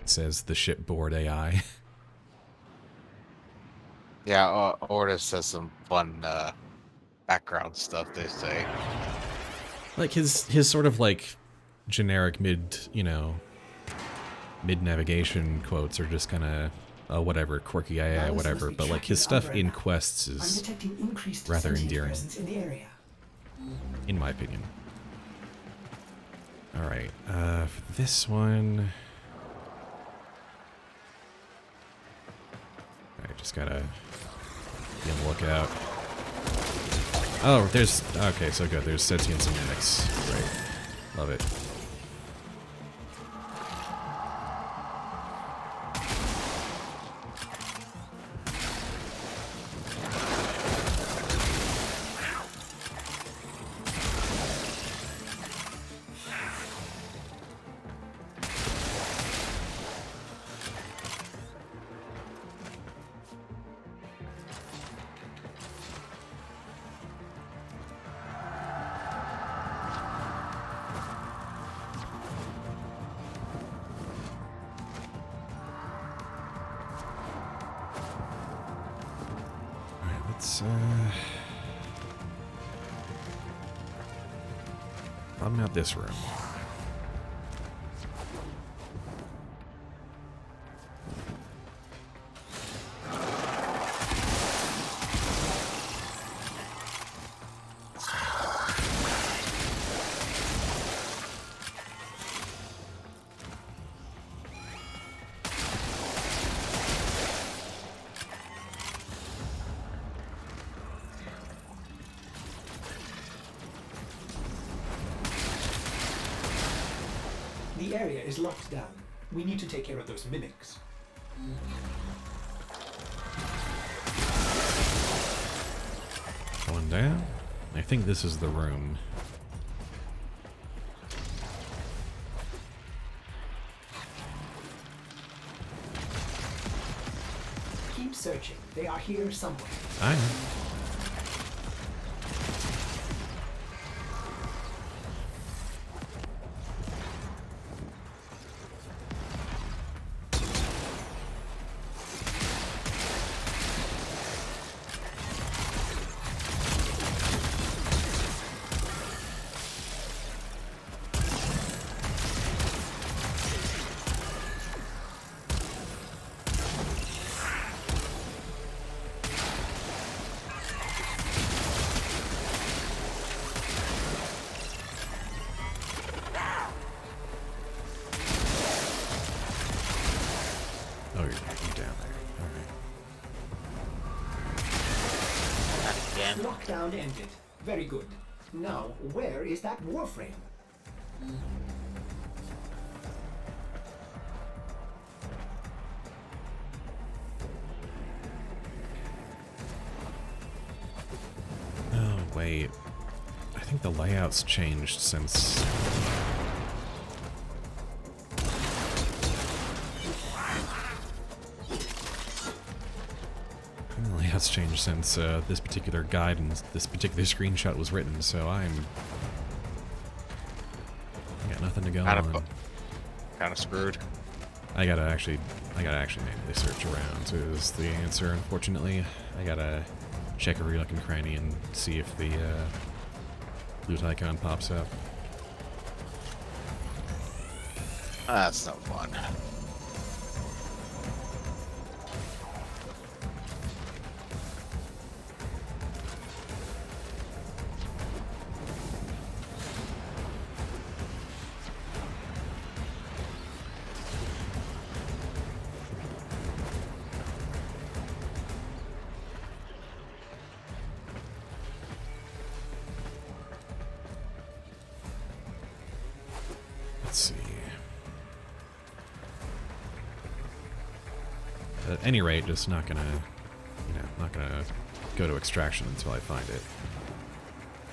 Says the shipboard AI. Yeah, Ortis says some fun background stuff, they say. Like his sort of like generic mid-navigation quotes are just kind of whatever, quirky AI, whatever, but like his stuff in quests is rather endearing, in my opinion. Alright, for this one... Alright, just gotta be on the lookout. Oh, there's... Okay, so good, there's sentience and mimics. Great. Love it. Bottom out this room. The area is locked down. We need to take care of those mimics. Going down. I think this is the room. Keep searching. They are here somewhere. I know. Oh, you're down there. Again. Lockdown ended. Very good. Now, where is that Warframe? Oh, wait. I think the layout's changed since... Come has changed since this particular guide and this particular screenshot was written, so I got nothing to go on. Kind of screwed. I gotta actually manually search around is the answer, unfortunately. I gotta check every nook and cranny and see if the loot icon pops up. That's no fun. Let's see. At any rate, just not gonna, not gonna go to extraction until I find it.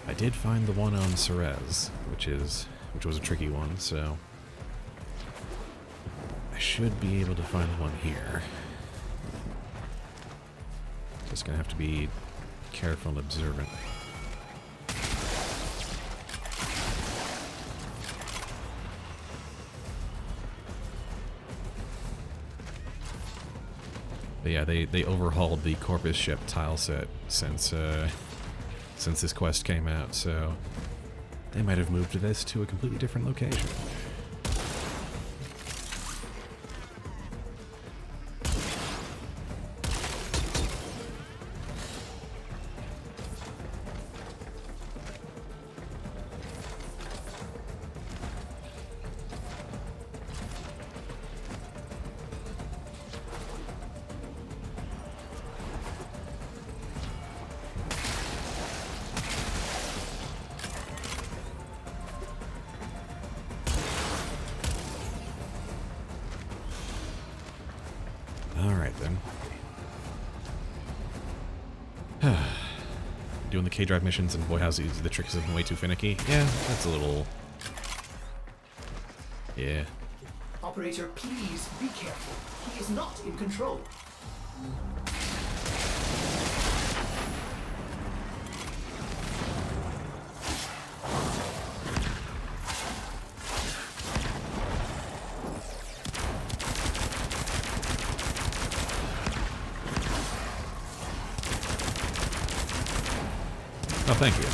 I did find the one on Ceres, which was a tricky one, so I should be able to find one here. Just gonna have to be careful and observant. But yeah, they overhauled the Corpus ship tile set since this quest came out, so they might have moved this to a completely different location. Alright then. Doing the K-Drive missions and boy how's the tricks have been way too finicky. Yeah, that's a little... Yeah. Operator, please be careful. He is not in control. Oh, thank you.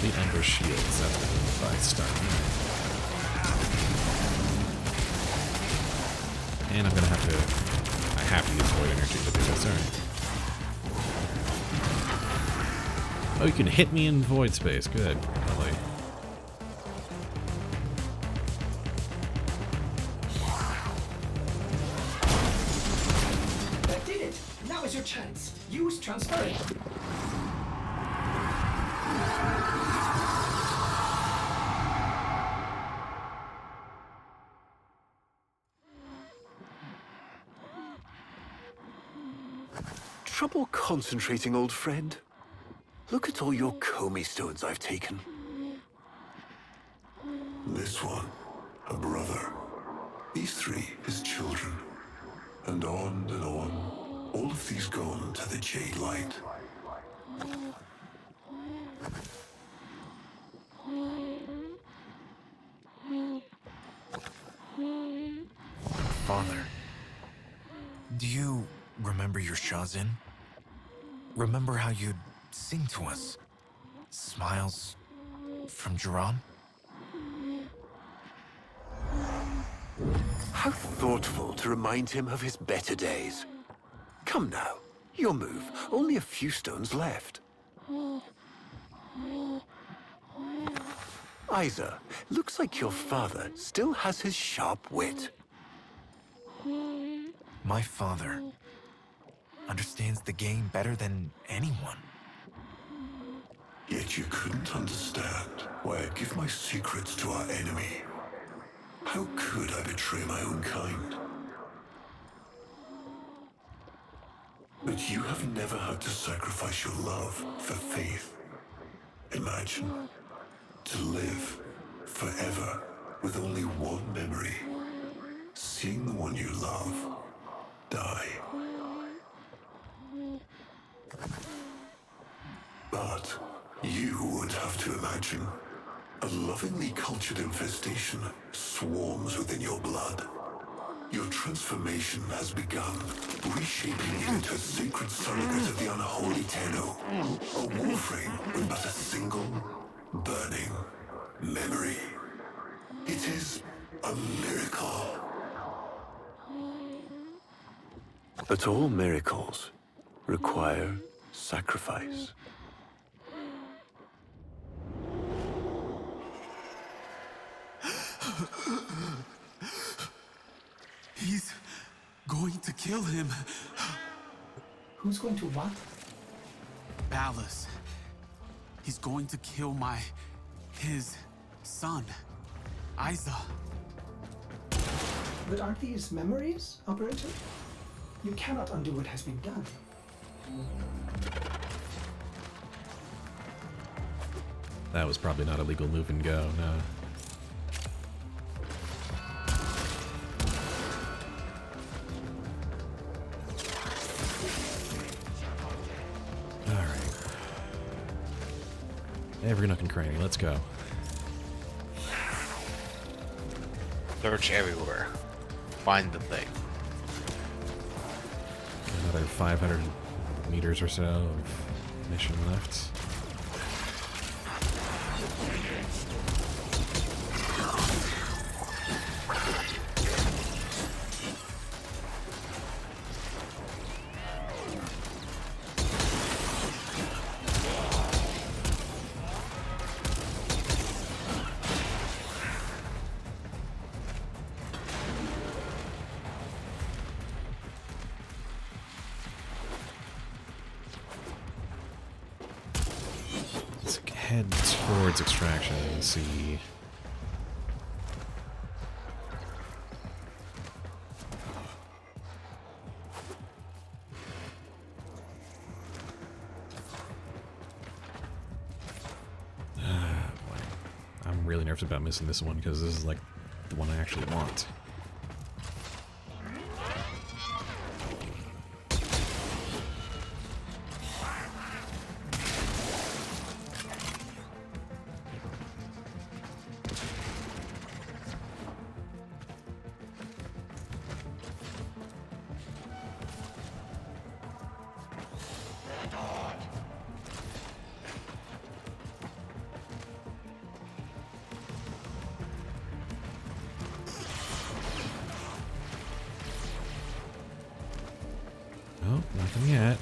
The Ember Shields, that's the device start. And I'm gonna have to... I have to use Void Energy to do this, alright. Oh, you can hit me in void space. Good. Lovely. That did it. Now is your chance. Use transferring. Trouble concentrating, old friend? Look at all your Comey stones I've taken. This one, a brother. These three, his children. And on, all of these gone to the Jade Light. Father, do you remember your Shazin? Remember how you'd sing to us? Smiles from Jiran? How thoughtful to remind him of his better days. Come now, your move. Only a few stones left. Isa, looks like your father still has his sharp wit. My father understands the game better than anyone. Yet you couldn't understand why I give my secrets to our enemy. How could I betray my own kind? But you have never had to sacrifice your love for faith. Imagine to live forever with only one memory. Seeing the one you love die. But you would have to imagine a lovingly cultured infestation swarms within your blood. Your transformation has begun, reshaping you into a sacred surrogate of the unholy Tenno. A Warframe with but a single, burning memory. It is a miracle. But all miracles require sacrifice. He's going to kill him. Who's going to what? Ballas. He's going to kill his son, Isa. But aren't these memories, Operator? You cannot undo what has been done. That was probably not a legal move and go, no. Alright. Every nook and cranny, let's go. Search everywhere. Find the thing. Another 500 meters or so of mission left. Head towards extraction and see. Boy. I'm really nervous about missing this one because this is like the one I actually want. Oh, nothing yet.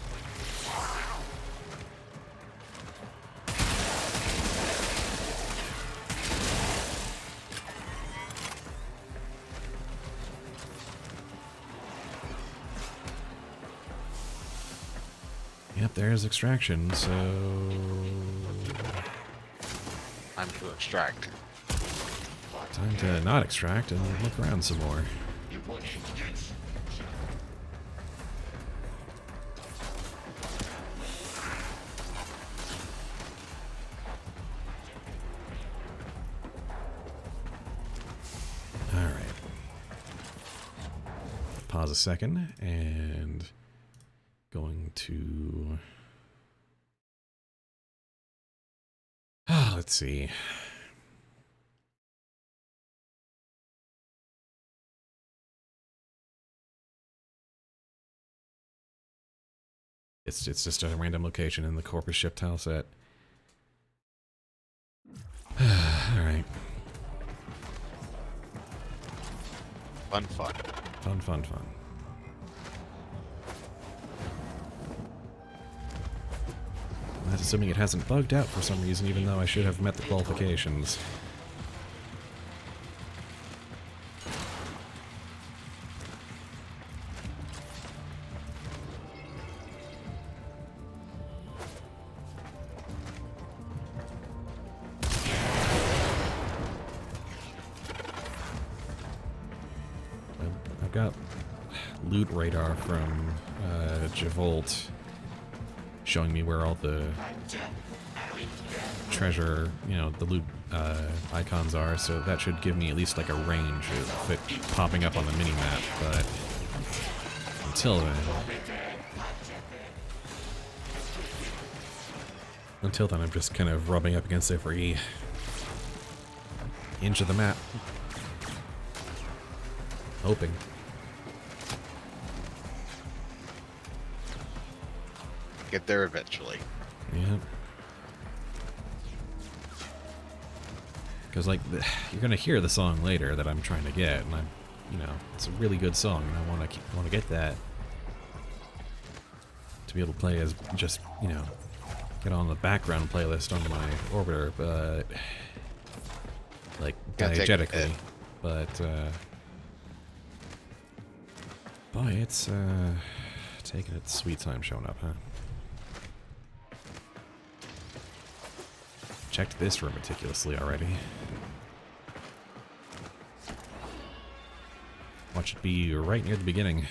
Yep, there's extraction, so... Time to extract. Time to not extract and look around some more. Alright. Pause a second, and going to... let's see. It's just a random location in the Corpus ship tile set. Alright. Fun, fun. Fun, fun, fun. That's assuming it hasn't bugged out for some reason, even though I should have met the qualifications. I've got loot radar from Javolt showing me where all the treasure, you know, the loot icons are, so that should give me at least like a range of it popping up on the mini-map, but until then I'm just kind of rubbing up against every inch of the map, hoping. Get there eventually. Yeah. Because, like, you're gonna hear the song later that I'm trying to get, and I'm, you know, it's a really good song, and I want to get that to be able to play as just, you know, get on the background playlist on my orbiter, but like diegetically, but boy, it's taking its sweet time showing up, huh? Checked this room meticulously already. Watch it be right near the beginning.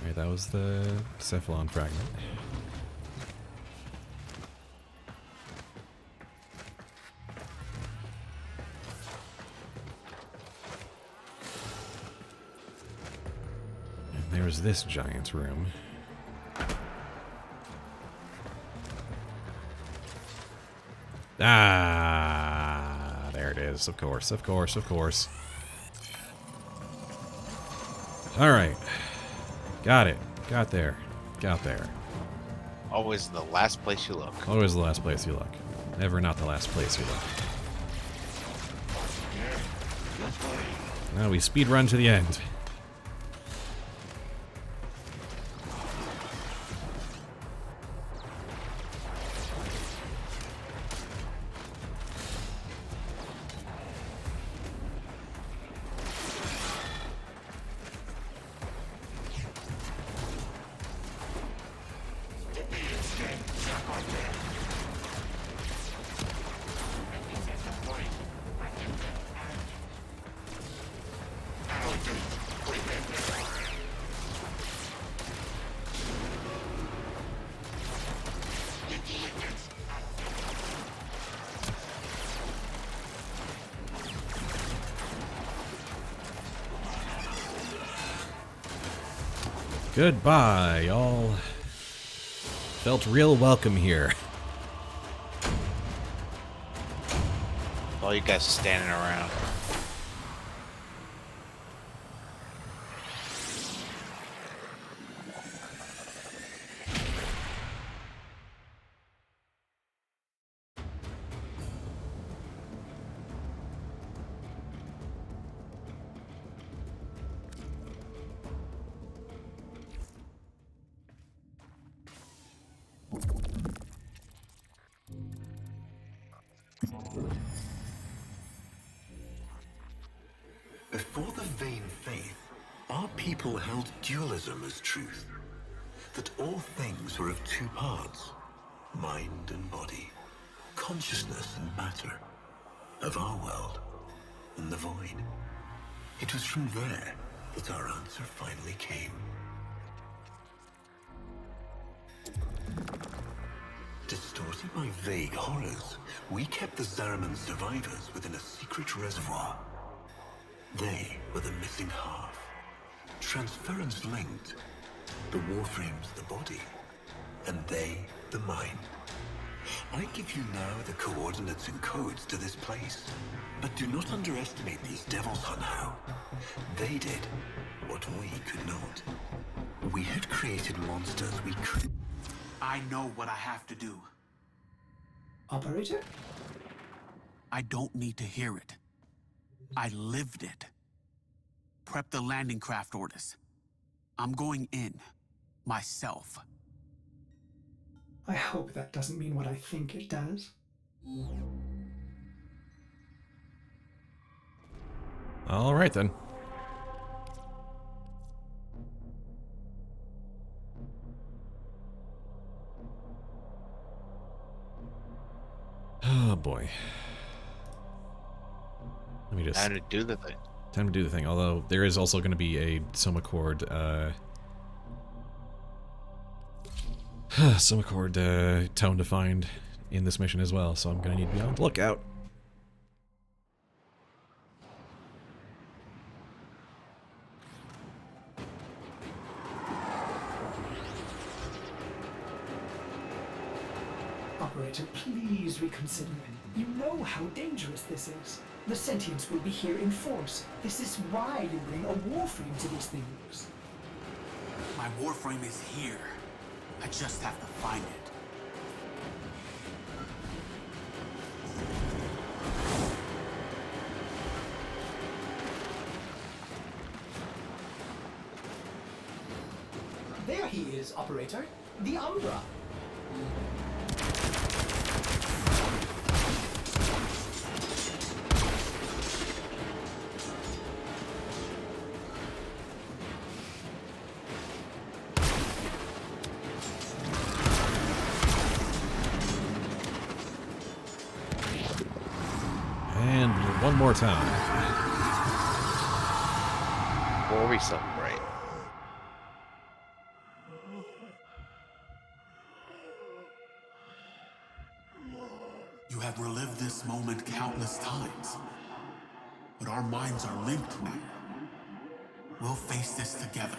Alright, that was the Cephalon fragment. There's this giant's room. Ah, there it is. Of course, of course, of course. All right. Got it. Got there. Got there. Always the last place you look. Always the last place you look. Never not the last place you look. Now we speed run to the end. Goodbye, y'all. Felt real welcome here. All you guys standing around. Before the vain faith, our people held dualism as truth. That all things were of two parts, mind and body, consciousness and matter, of our world and the void. It was from there that our answer finally came. Distorted by vague horrors, we kept the Zariman survivors within a secret reservoir. They were the missing half. Transference linked. The Warframe's the body, and they the mind. I give you now the coordinates and codes to this place, but do not underestimate these devils on how. They did what we could not. We had created monsters we could. I know what I have to do. Operator? I don't need to hear it. I lived it. Prep the landing craft orders. I'm going in. Myself. I hope that doesn't mean what I think it does. All right, then. Oh, boy. Time to do the thing. Time to do the thing, although there is also going to be a Soma Chord, tone to find in this mission as well, so I'm going to need to be on the lookout. Operator, please reconsider. You know how dangerous this is. The sentients will be here in force. This is why you bring a Warframe to these things. My Warframe is here. I just have to find it. There he is, Operator. The Umbra. And one more time. Before we celebrate. You have relived this moment countless times, but our minds are linked now. We'll face this together.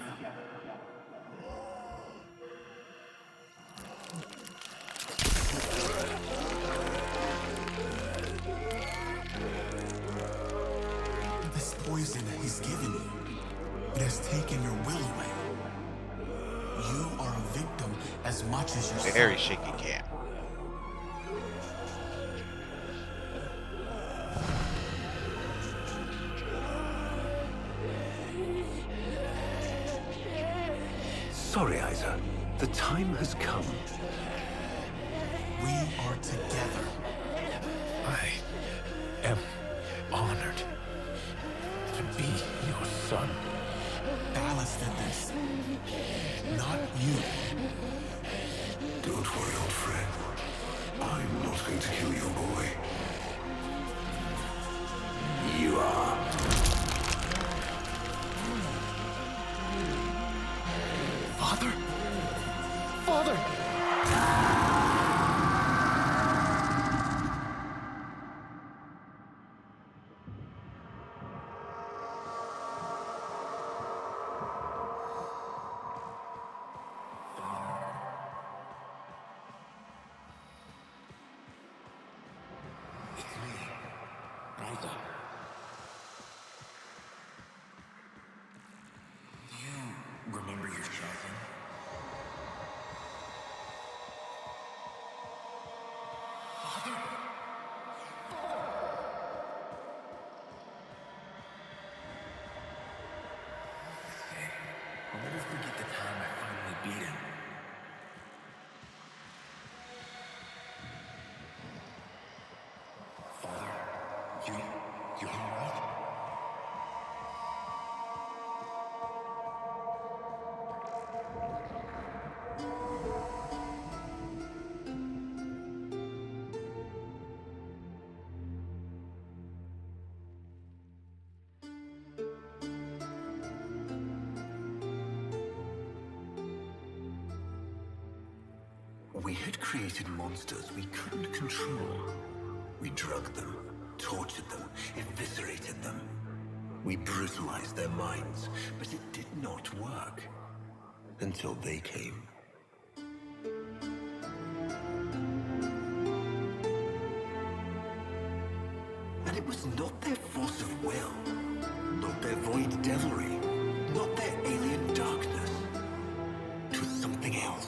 This poison he's given you, it has taken your will away. You are a victim as much as yourself. Very shaky cam. Sorry, Isa. The time has come. We are together. I am honored to be your son. Ballast in this. Not you. Don't worry, old friend. I'm not going to kill your boy. You are. Father? Father! Remember your shouting? I'll never forget the time I finally beat him. Father, you alright? We had created monsters we couldn't control. We drugged them, tortured them, eviscerated them. We brutalized their minds, but it did not work. Until they came. And it was not their force of will, not their void devilry, not their alien darkness. It was something else.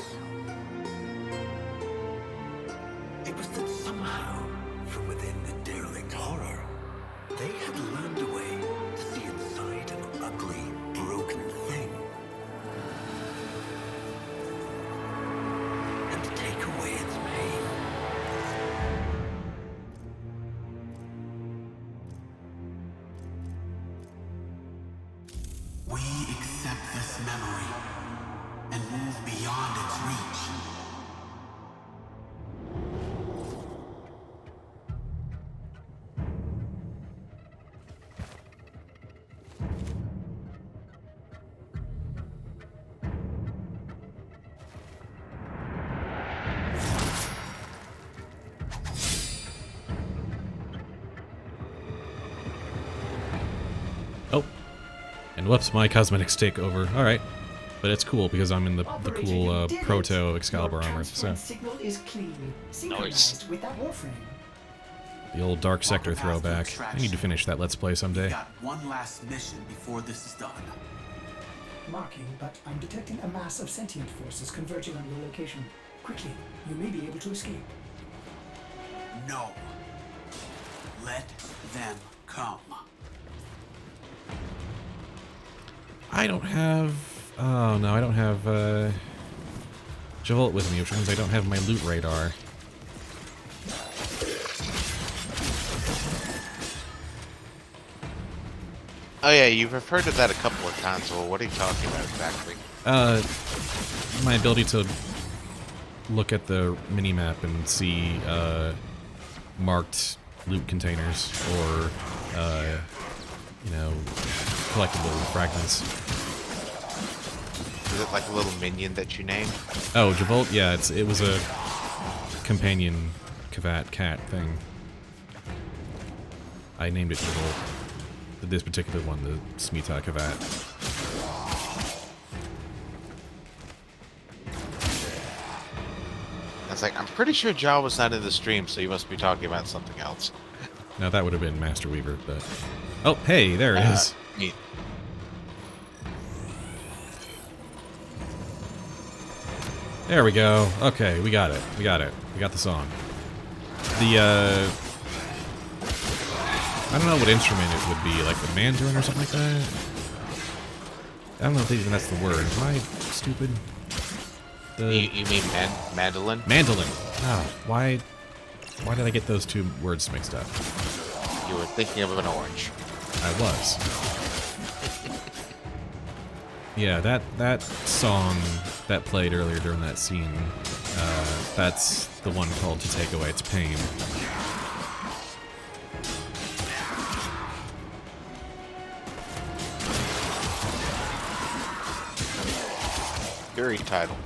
It was that somehow, from within the derelict horror, they had learned a way to see inside an ugly, broken thing. And take away its pain. We accept this memory and move beyond its reach. And whoops, my cosmetics take over. Alright. But it's cool because I'm in the cool proto Excalibur armor. So Signal is clean, synchronized with that Warframe. the old Dark Sector throwback. I need to finish that Let's Play someday. Got one last mission before this is done. Marking, but I'm detecting a mass of sentient forces converging on your location. Quickly, you may be able to escape. No. Let them come. I don't have... Oh, no, I don't have, Javolt with me, which means I don't have my loot radar. Oh yeah, you've referred to that a couple of times. Well, what are you talking about exactly? My ability to look at the minimap and see, marked loot containers or, you know, collectible fragments. Is it like a little minion that you named? Oh, Javolt? Yeah, it was a companion Kavat cat thing. I named it Javolt. This particular one, the Smita Kavat. I was like, I'm pretty sure Jaw was not in the stream, so you must be talking about something else. No, that would have been Master Weaver, but... Oh, hey, there it is. Neat. There we go. Okay, we got it. We got it. We got the song. The, I don't know what instrument it would be, like the mandarin or something like that? I don't know if even that's the word. Am I stupid? You mean mandolin? Mandolin. Ah, why did I get those two words mixed up? You were thinking of an orange. I was. Yeah, that song that played earlier during that scene, that's the one called To Take Away Its Pain. Very title.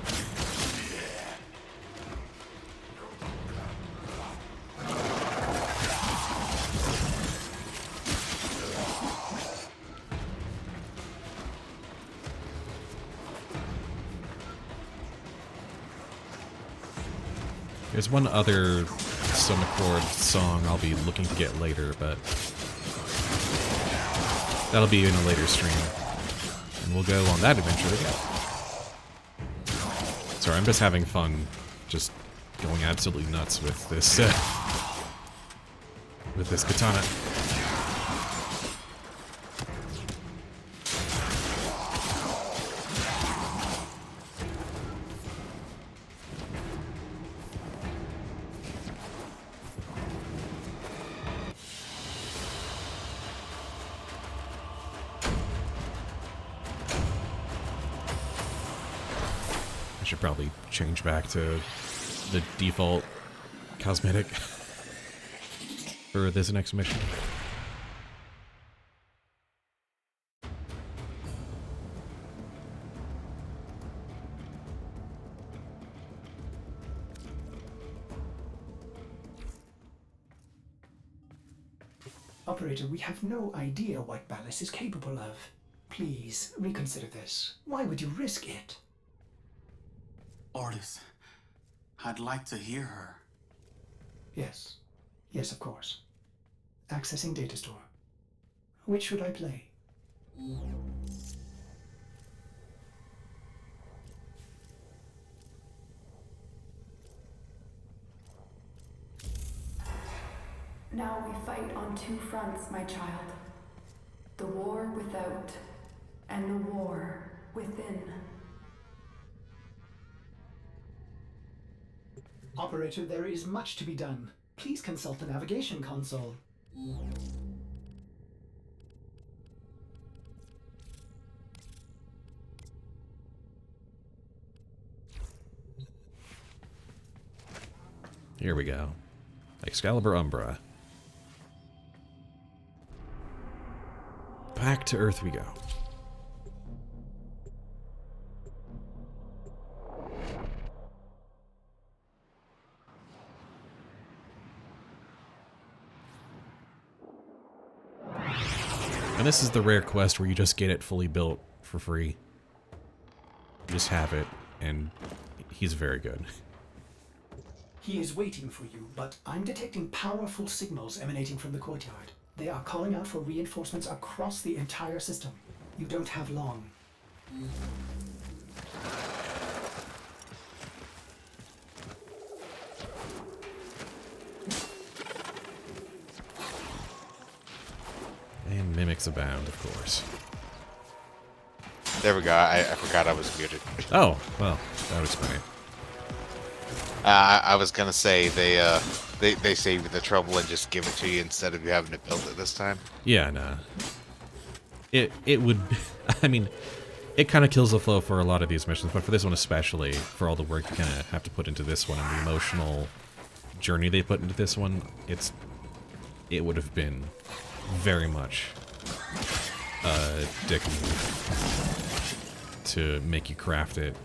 There's one other Sumaccord song I'll be looking to get later, but that'll be in a later stream. And we'll go on that adventure together. Sorry, I'm just having fun, just going absolutely nuts with this katana. I should probably change back to the default cosmetic for this next mission. Operator, we have no idea what Ballas is capable of. Please, reconsider this. Why would you risk it? Artis, I'd like to hear her. Yes. Yes, of course. Accessing data store. Which should I play? Now we fight on two fronts, my child. The war without, and the war within. Operator, there is much to be done. Please consult the navigation console. Here we go. Excalibur Umbra. Back to Earth we go. And this is the rare quest where you just get it fully built for free. You just have it, and he's very good. He is waiting for you, but I'm detecting powerful signals emanating from the courtyard. They are calling out for reinforcements across the entire system. You don't have long. And mimics abound, of course. There we go. I forgot I was muted. Oh, well, that would explain it. I was gonna say they save you the trouble and just give it to you instead of you having to build it this time. Yeah, nah. It would, I mean, it kind of kills the flow for a lot of these missions, but for this one especially, for all the work you kind of have to put into this one and the emotional journey they put into this one, it would have been very much a dick move to make you craft it,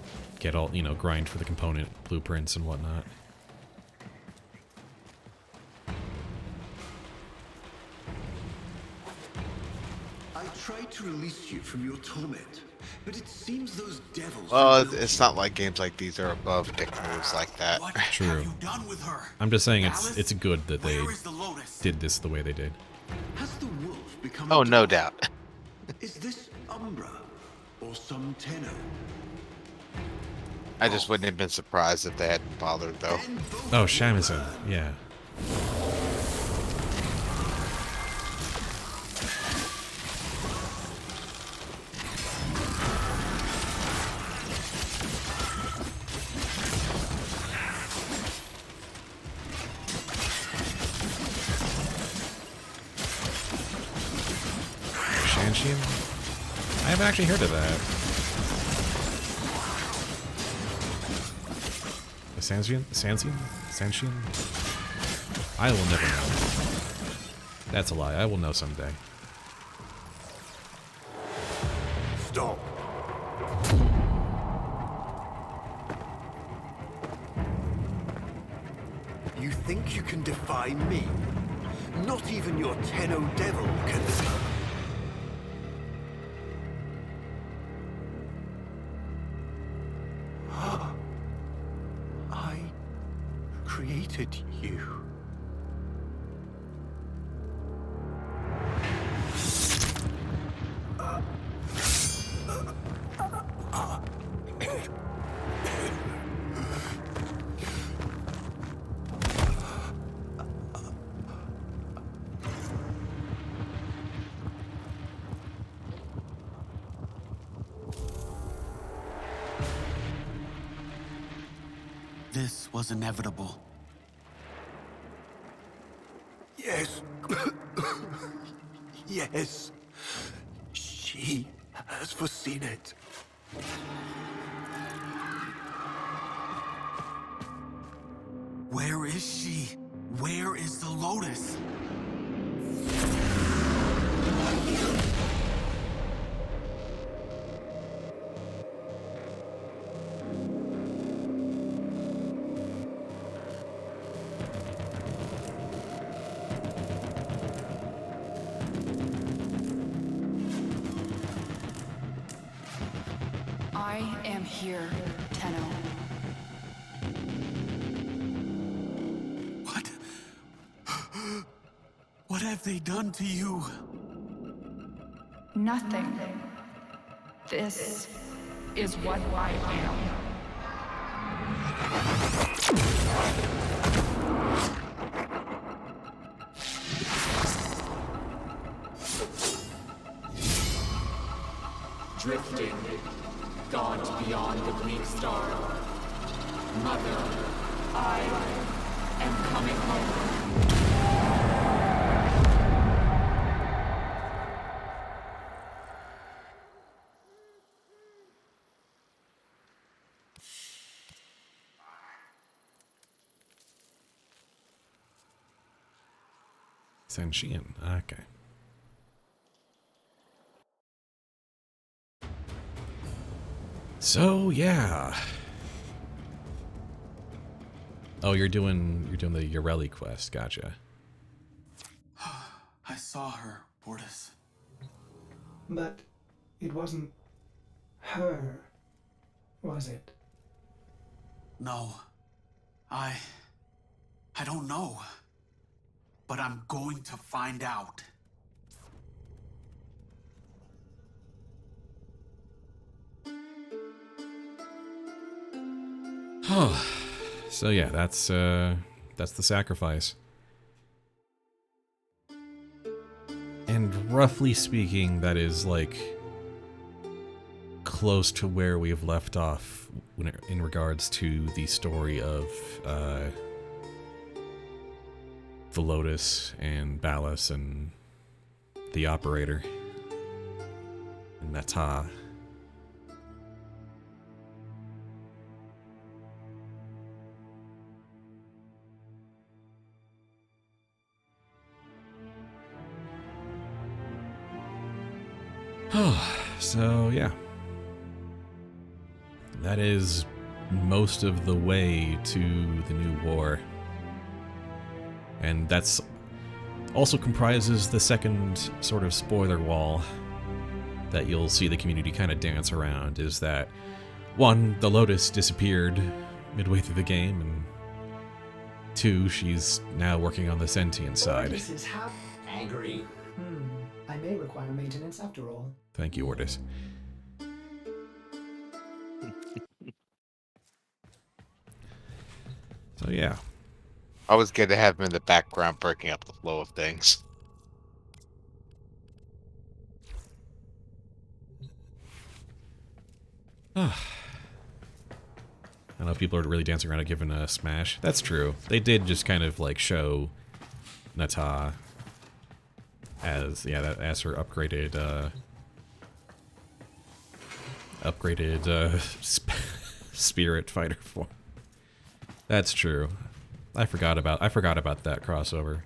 get all, you know, grind for the component blueprints and whatnot. I tried to release you from your torment, but it seems those devils... Well, it's not like games like these are above dick moves like that. True. I'm just saying it's good that they did this the way they did. Has the wolf become Oh, no doubt. Is this Umbra or some Tenno? I just wouldn't have been surprised if they hadn't bothered, though. Oh, Shamisen, yeah. Shanshin? I haven't actually heard of that. Sanshin? Sanshin? I will never know. That's a lie. I will know someday. Stop. You think you can defy me? Not even your Tenno devil can... I created you. This was inevitable. Yes. Yes. She has foreseen it. Where is she? Where is the Lotus? I am here, Tenno. What have they done to you? Nothing. This is what I am. Drifting, gaunt beyond the green star. Mother, I am coming home. Sanshin, okay. So yeah. Oh, you're doing the Yoreli quest, gotcha. I saw her, Bortus. But it wasn't her, was it? No. I don't know. But I'm going to find out. So yeah, that's the sacrifice. And roughly speaking, that is like close to where we have left off in regards to the story of the Lotus and Ballas and the Operator and Nata. So, yeah. That is most of the way to the new war. And that's also comprises the second sort of spoiler wall that you'll see the community kind of dance around, is that, one, the Lotus disappeared midway through the game, and two, she's now working on the sentient side. Ortis is angry. I may require maintenance after all. Thank you, Ortis. So yeah. Always good to have him in the background breaking up the flow of things. I know people are really dancing around and giving a smash. That's true. They did just kind of like show Nata as as her upgraded spirit fighter form. That's true. I forgot about that crossover.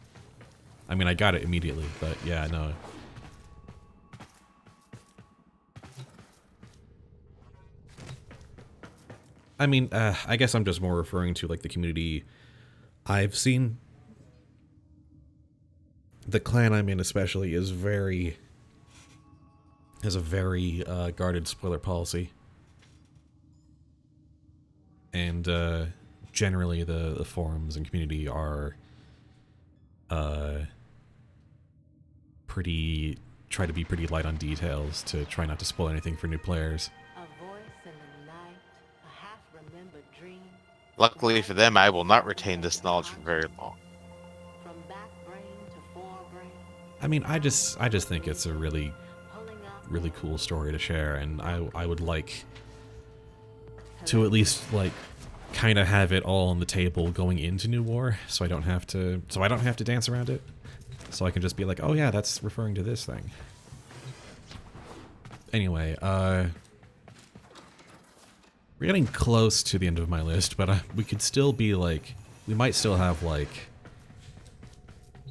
I mean, I got it immediately, but yeah, no. I mean, I guess I'm just more referring to like the community I've seen. The clan I'm in especially has a very guarded spoiler policy. And generally the forums and community are try to be pretty light on details to try not to spoil anything for new players. Luckily for them, I will not retain this knowledge for very long. I mean, I just think it's a really cool story to share, and I would like to at least like kind of have it all on the table going into New War, so I don't have to dance around it. So I can just be like, oh yeah, that's referring to this thing. Anyway, we're getting close to the end of my list, but we could still be like, we might still have like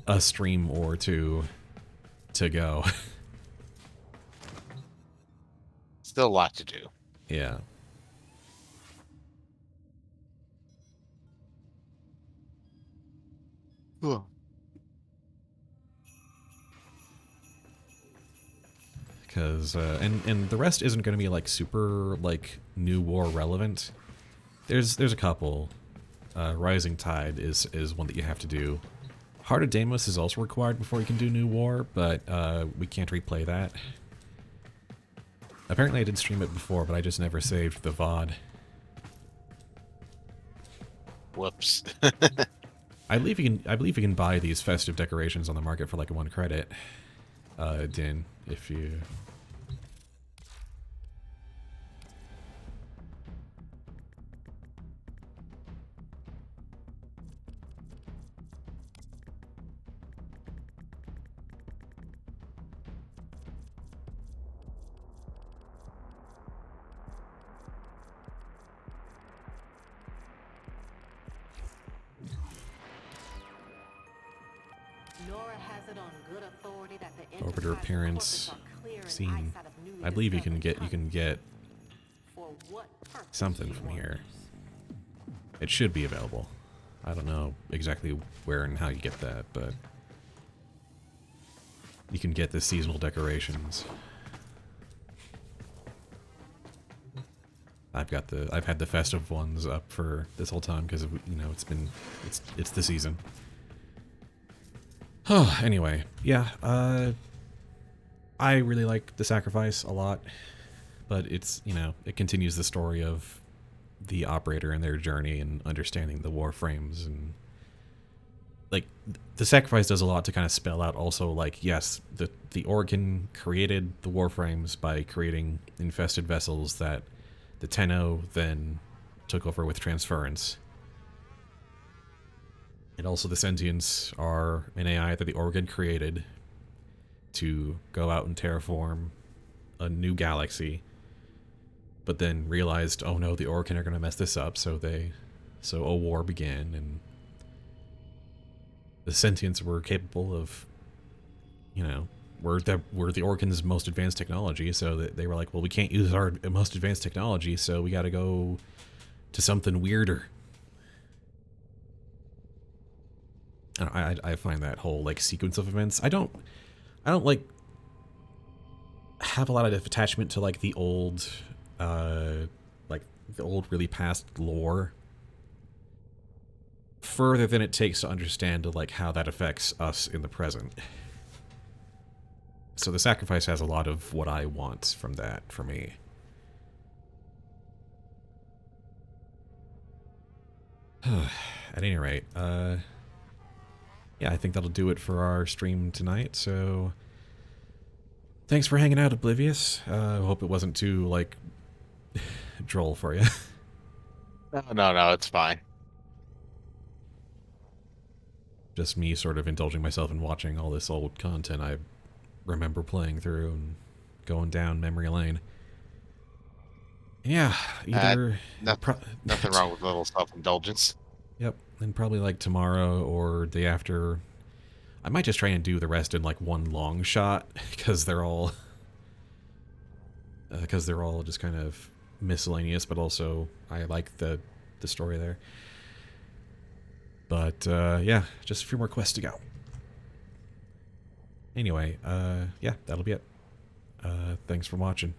a stream or two to go. Still a lot to do. Yeah. Cool. Because and the rest isn't going to be like super like New War relevant. There's a couple. Rising Tide is one that you have to do. Heart of Deimos is also required before you can do New War, but we can't replay that. Apparently I did stream it before, but I just never saved the VOD. Whoops. I believe you can buy these festive decorations on the market for like 1 credit. Din, if you... Orbiter appearance scene. I believe you can get something from here. It should be available. I don't know exactly where and how you get that, but you can get the seasonal decorations. I've had the festive ones up for this whole time because it's the season. Anyway, yeah, I really like the sacrifice a lot, but it's, it continues the story of the operator and their journey and understanding the Warframes, and like the sacrifice does a lot to kind of spell out also, like, yes, the Organ created the Warframes by creating infested vessels that the Tenno then took over with transference. And also the Sentients are an AI that the Organ created to go out and terraform a new galaxy, but then realized, oh no, the Organ are going to mess this up, so a war began, and the Sentients were capable of, we're the Organ's most advanced technology, so that they were like, well, we can't use our most advanced technology, so we got to go to something weirder. I find that whole like sequence of events. I don't like have a lot of attachment to like the old really past lore further than it takes to understand like how that affects us in the present. So the sacrifice has a lot of what I want from that for me. At any rate, yeah, I think that'll do it for our stream tonight, so thanks for hanging out, Oblivious. I hope it wasn't too, like, droll for you. No, it's fine. Just me sort of indulging myself in watching all this old content I remember playing through and going down memory lane. Yeah, either... nothing wrong with a little self-indulgence. Yep, and probably like tomorrow or day after, I might just try and do the rest in like one long shot, because they're all just kind of miscellaneous, but also I like the story there. But yeah, just a few more quests to go. Anyway, yeah, that'll be it. Thanks for watching.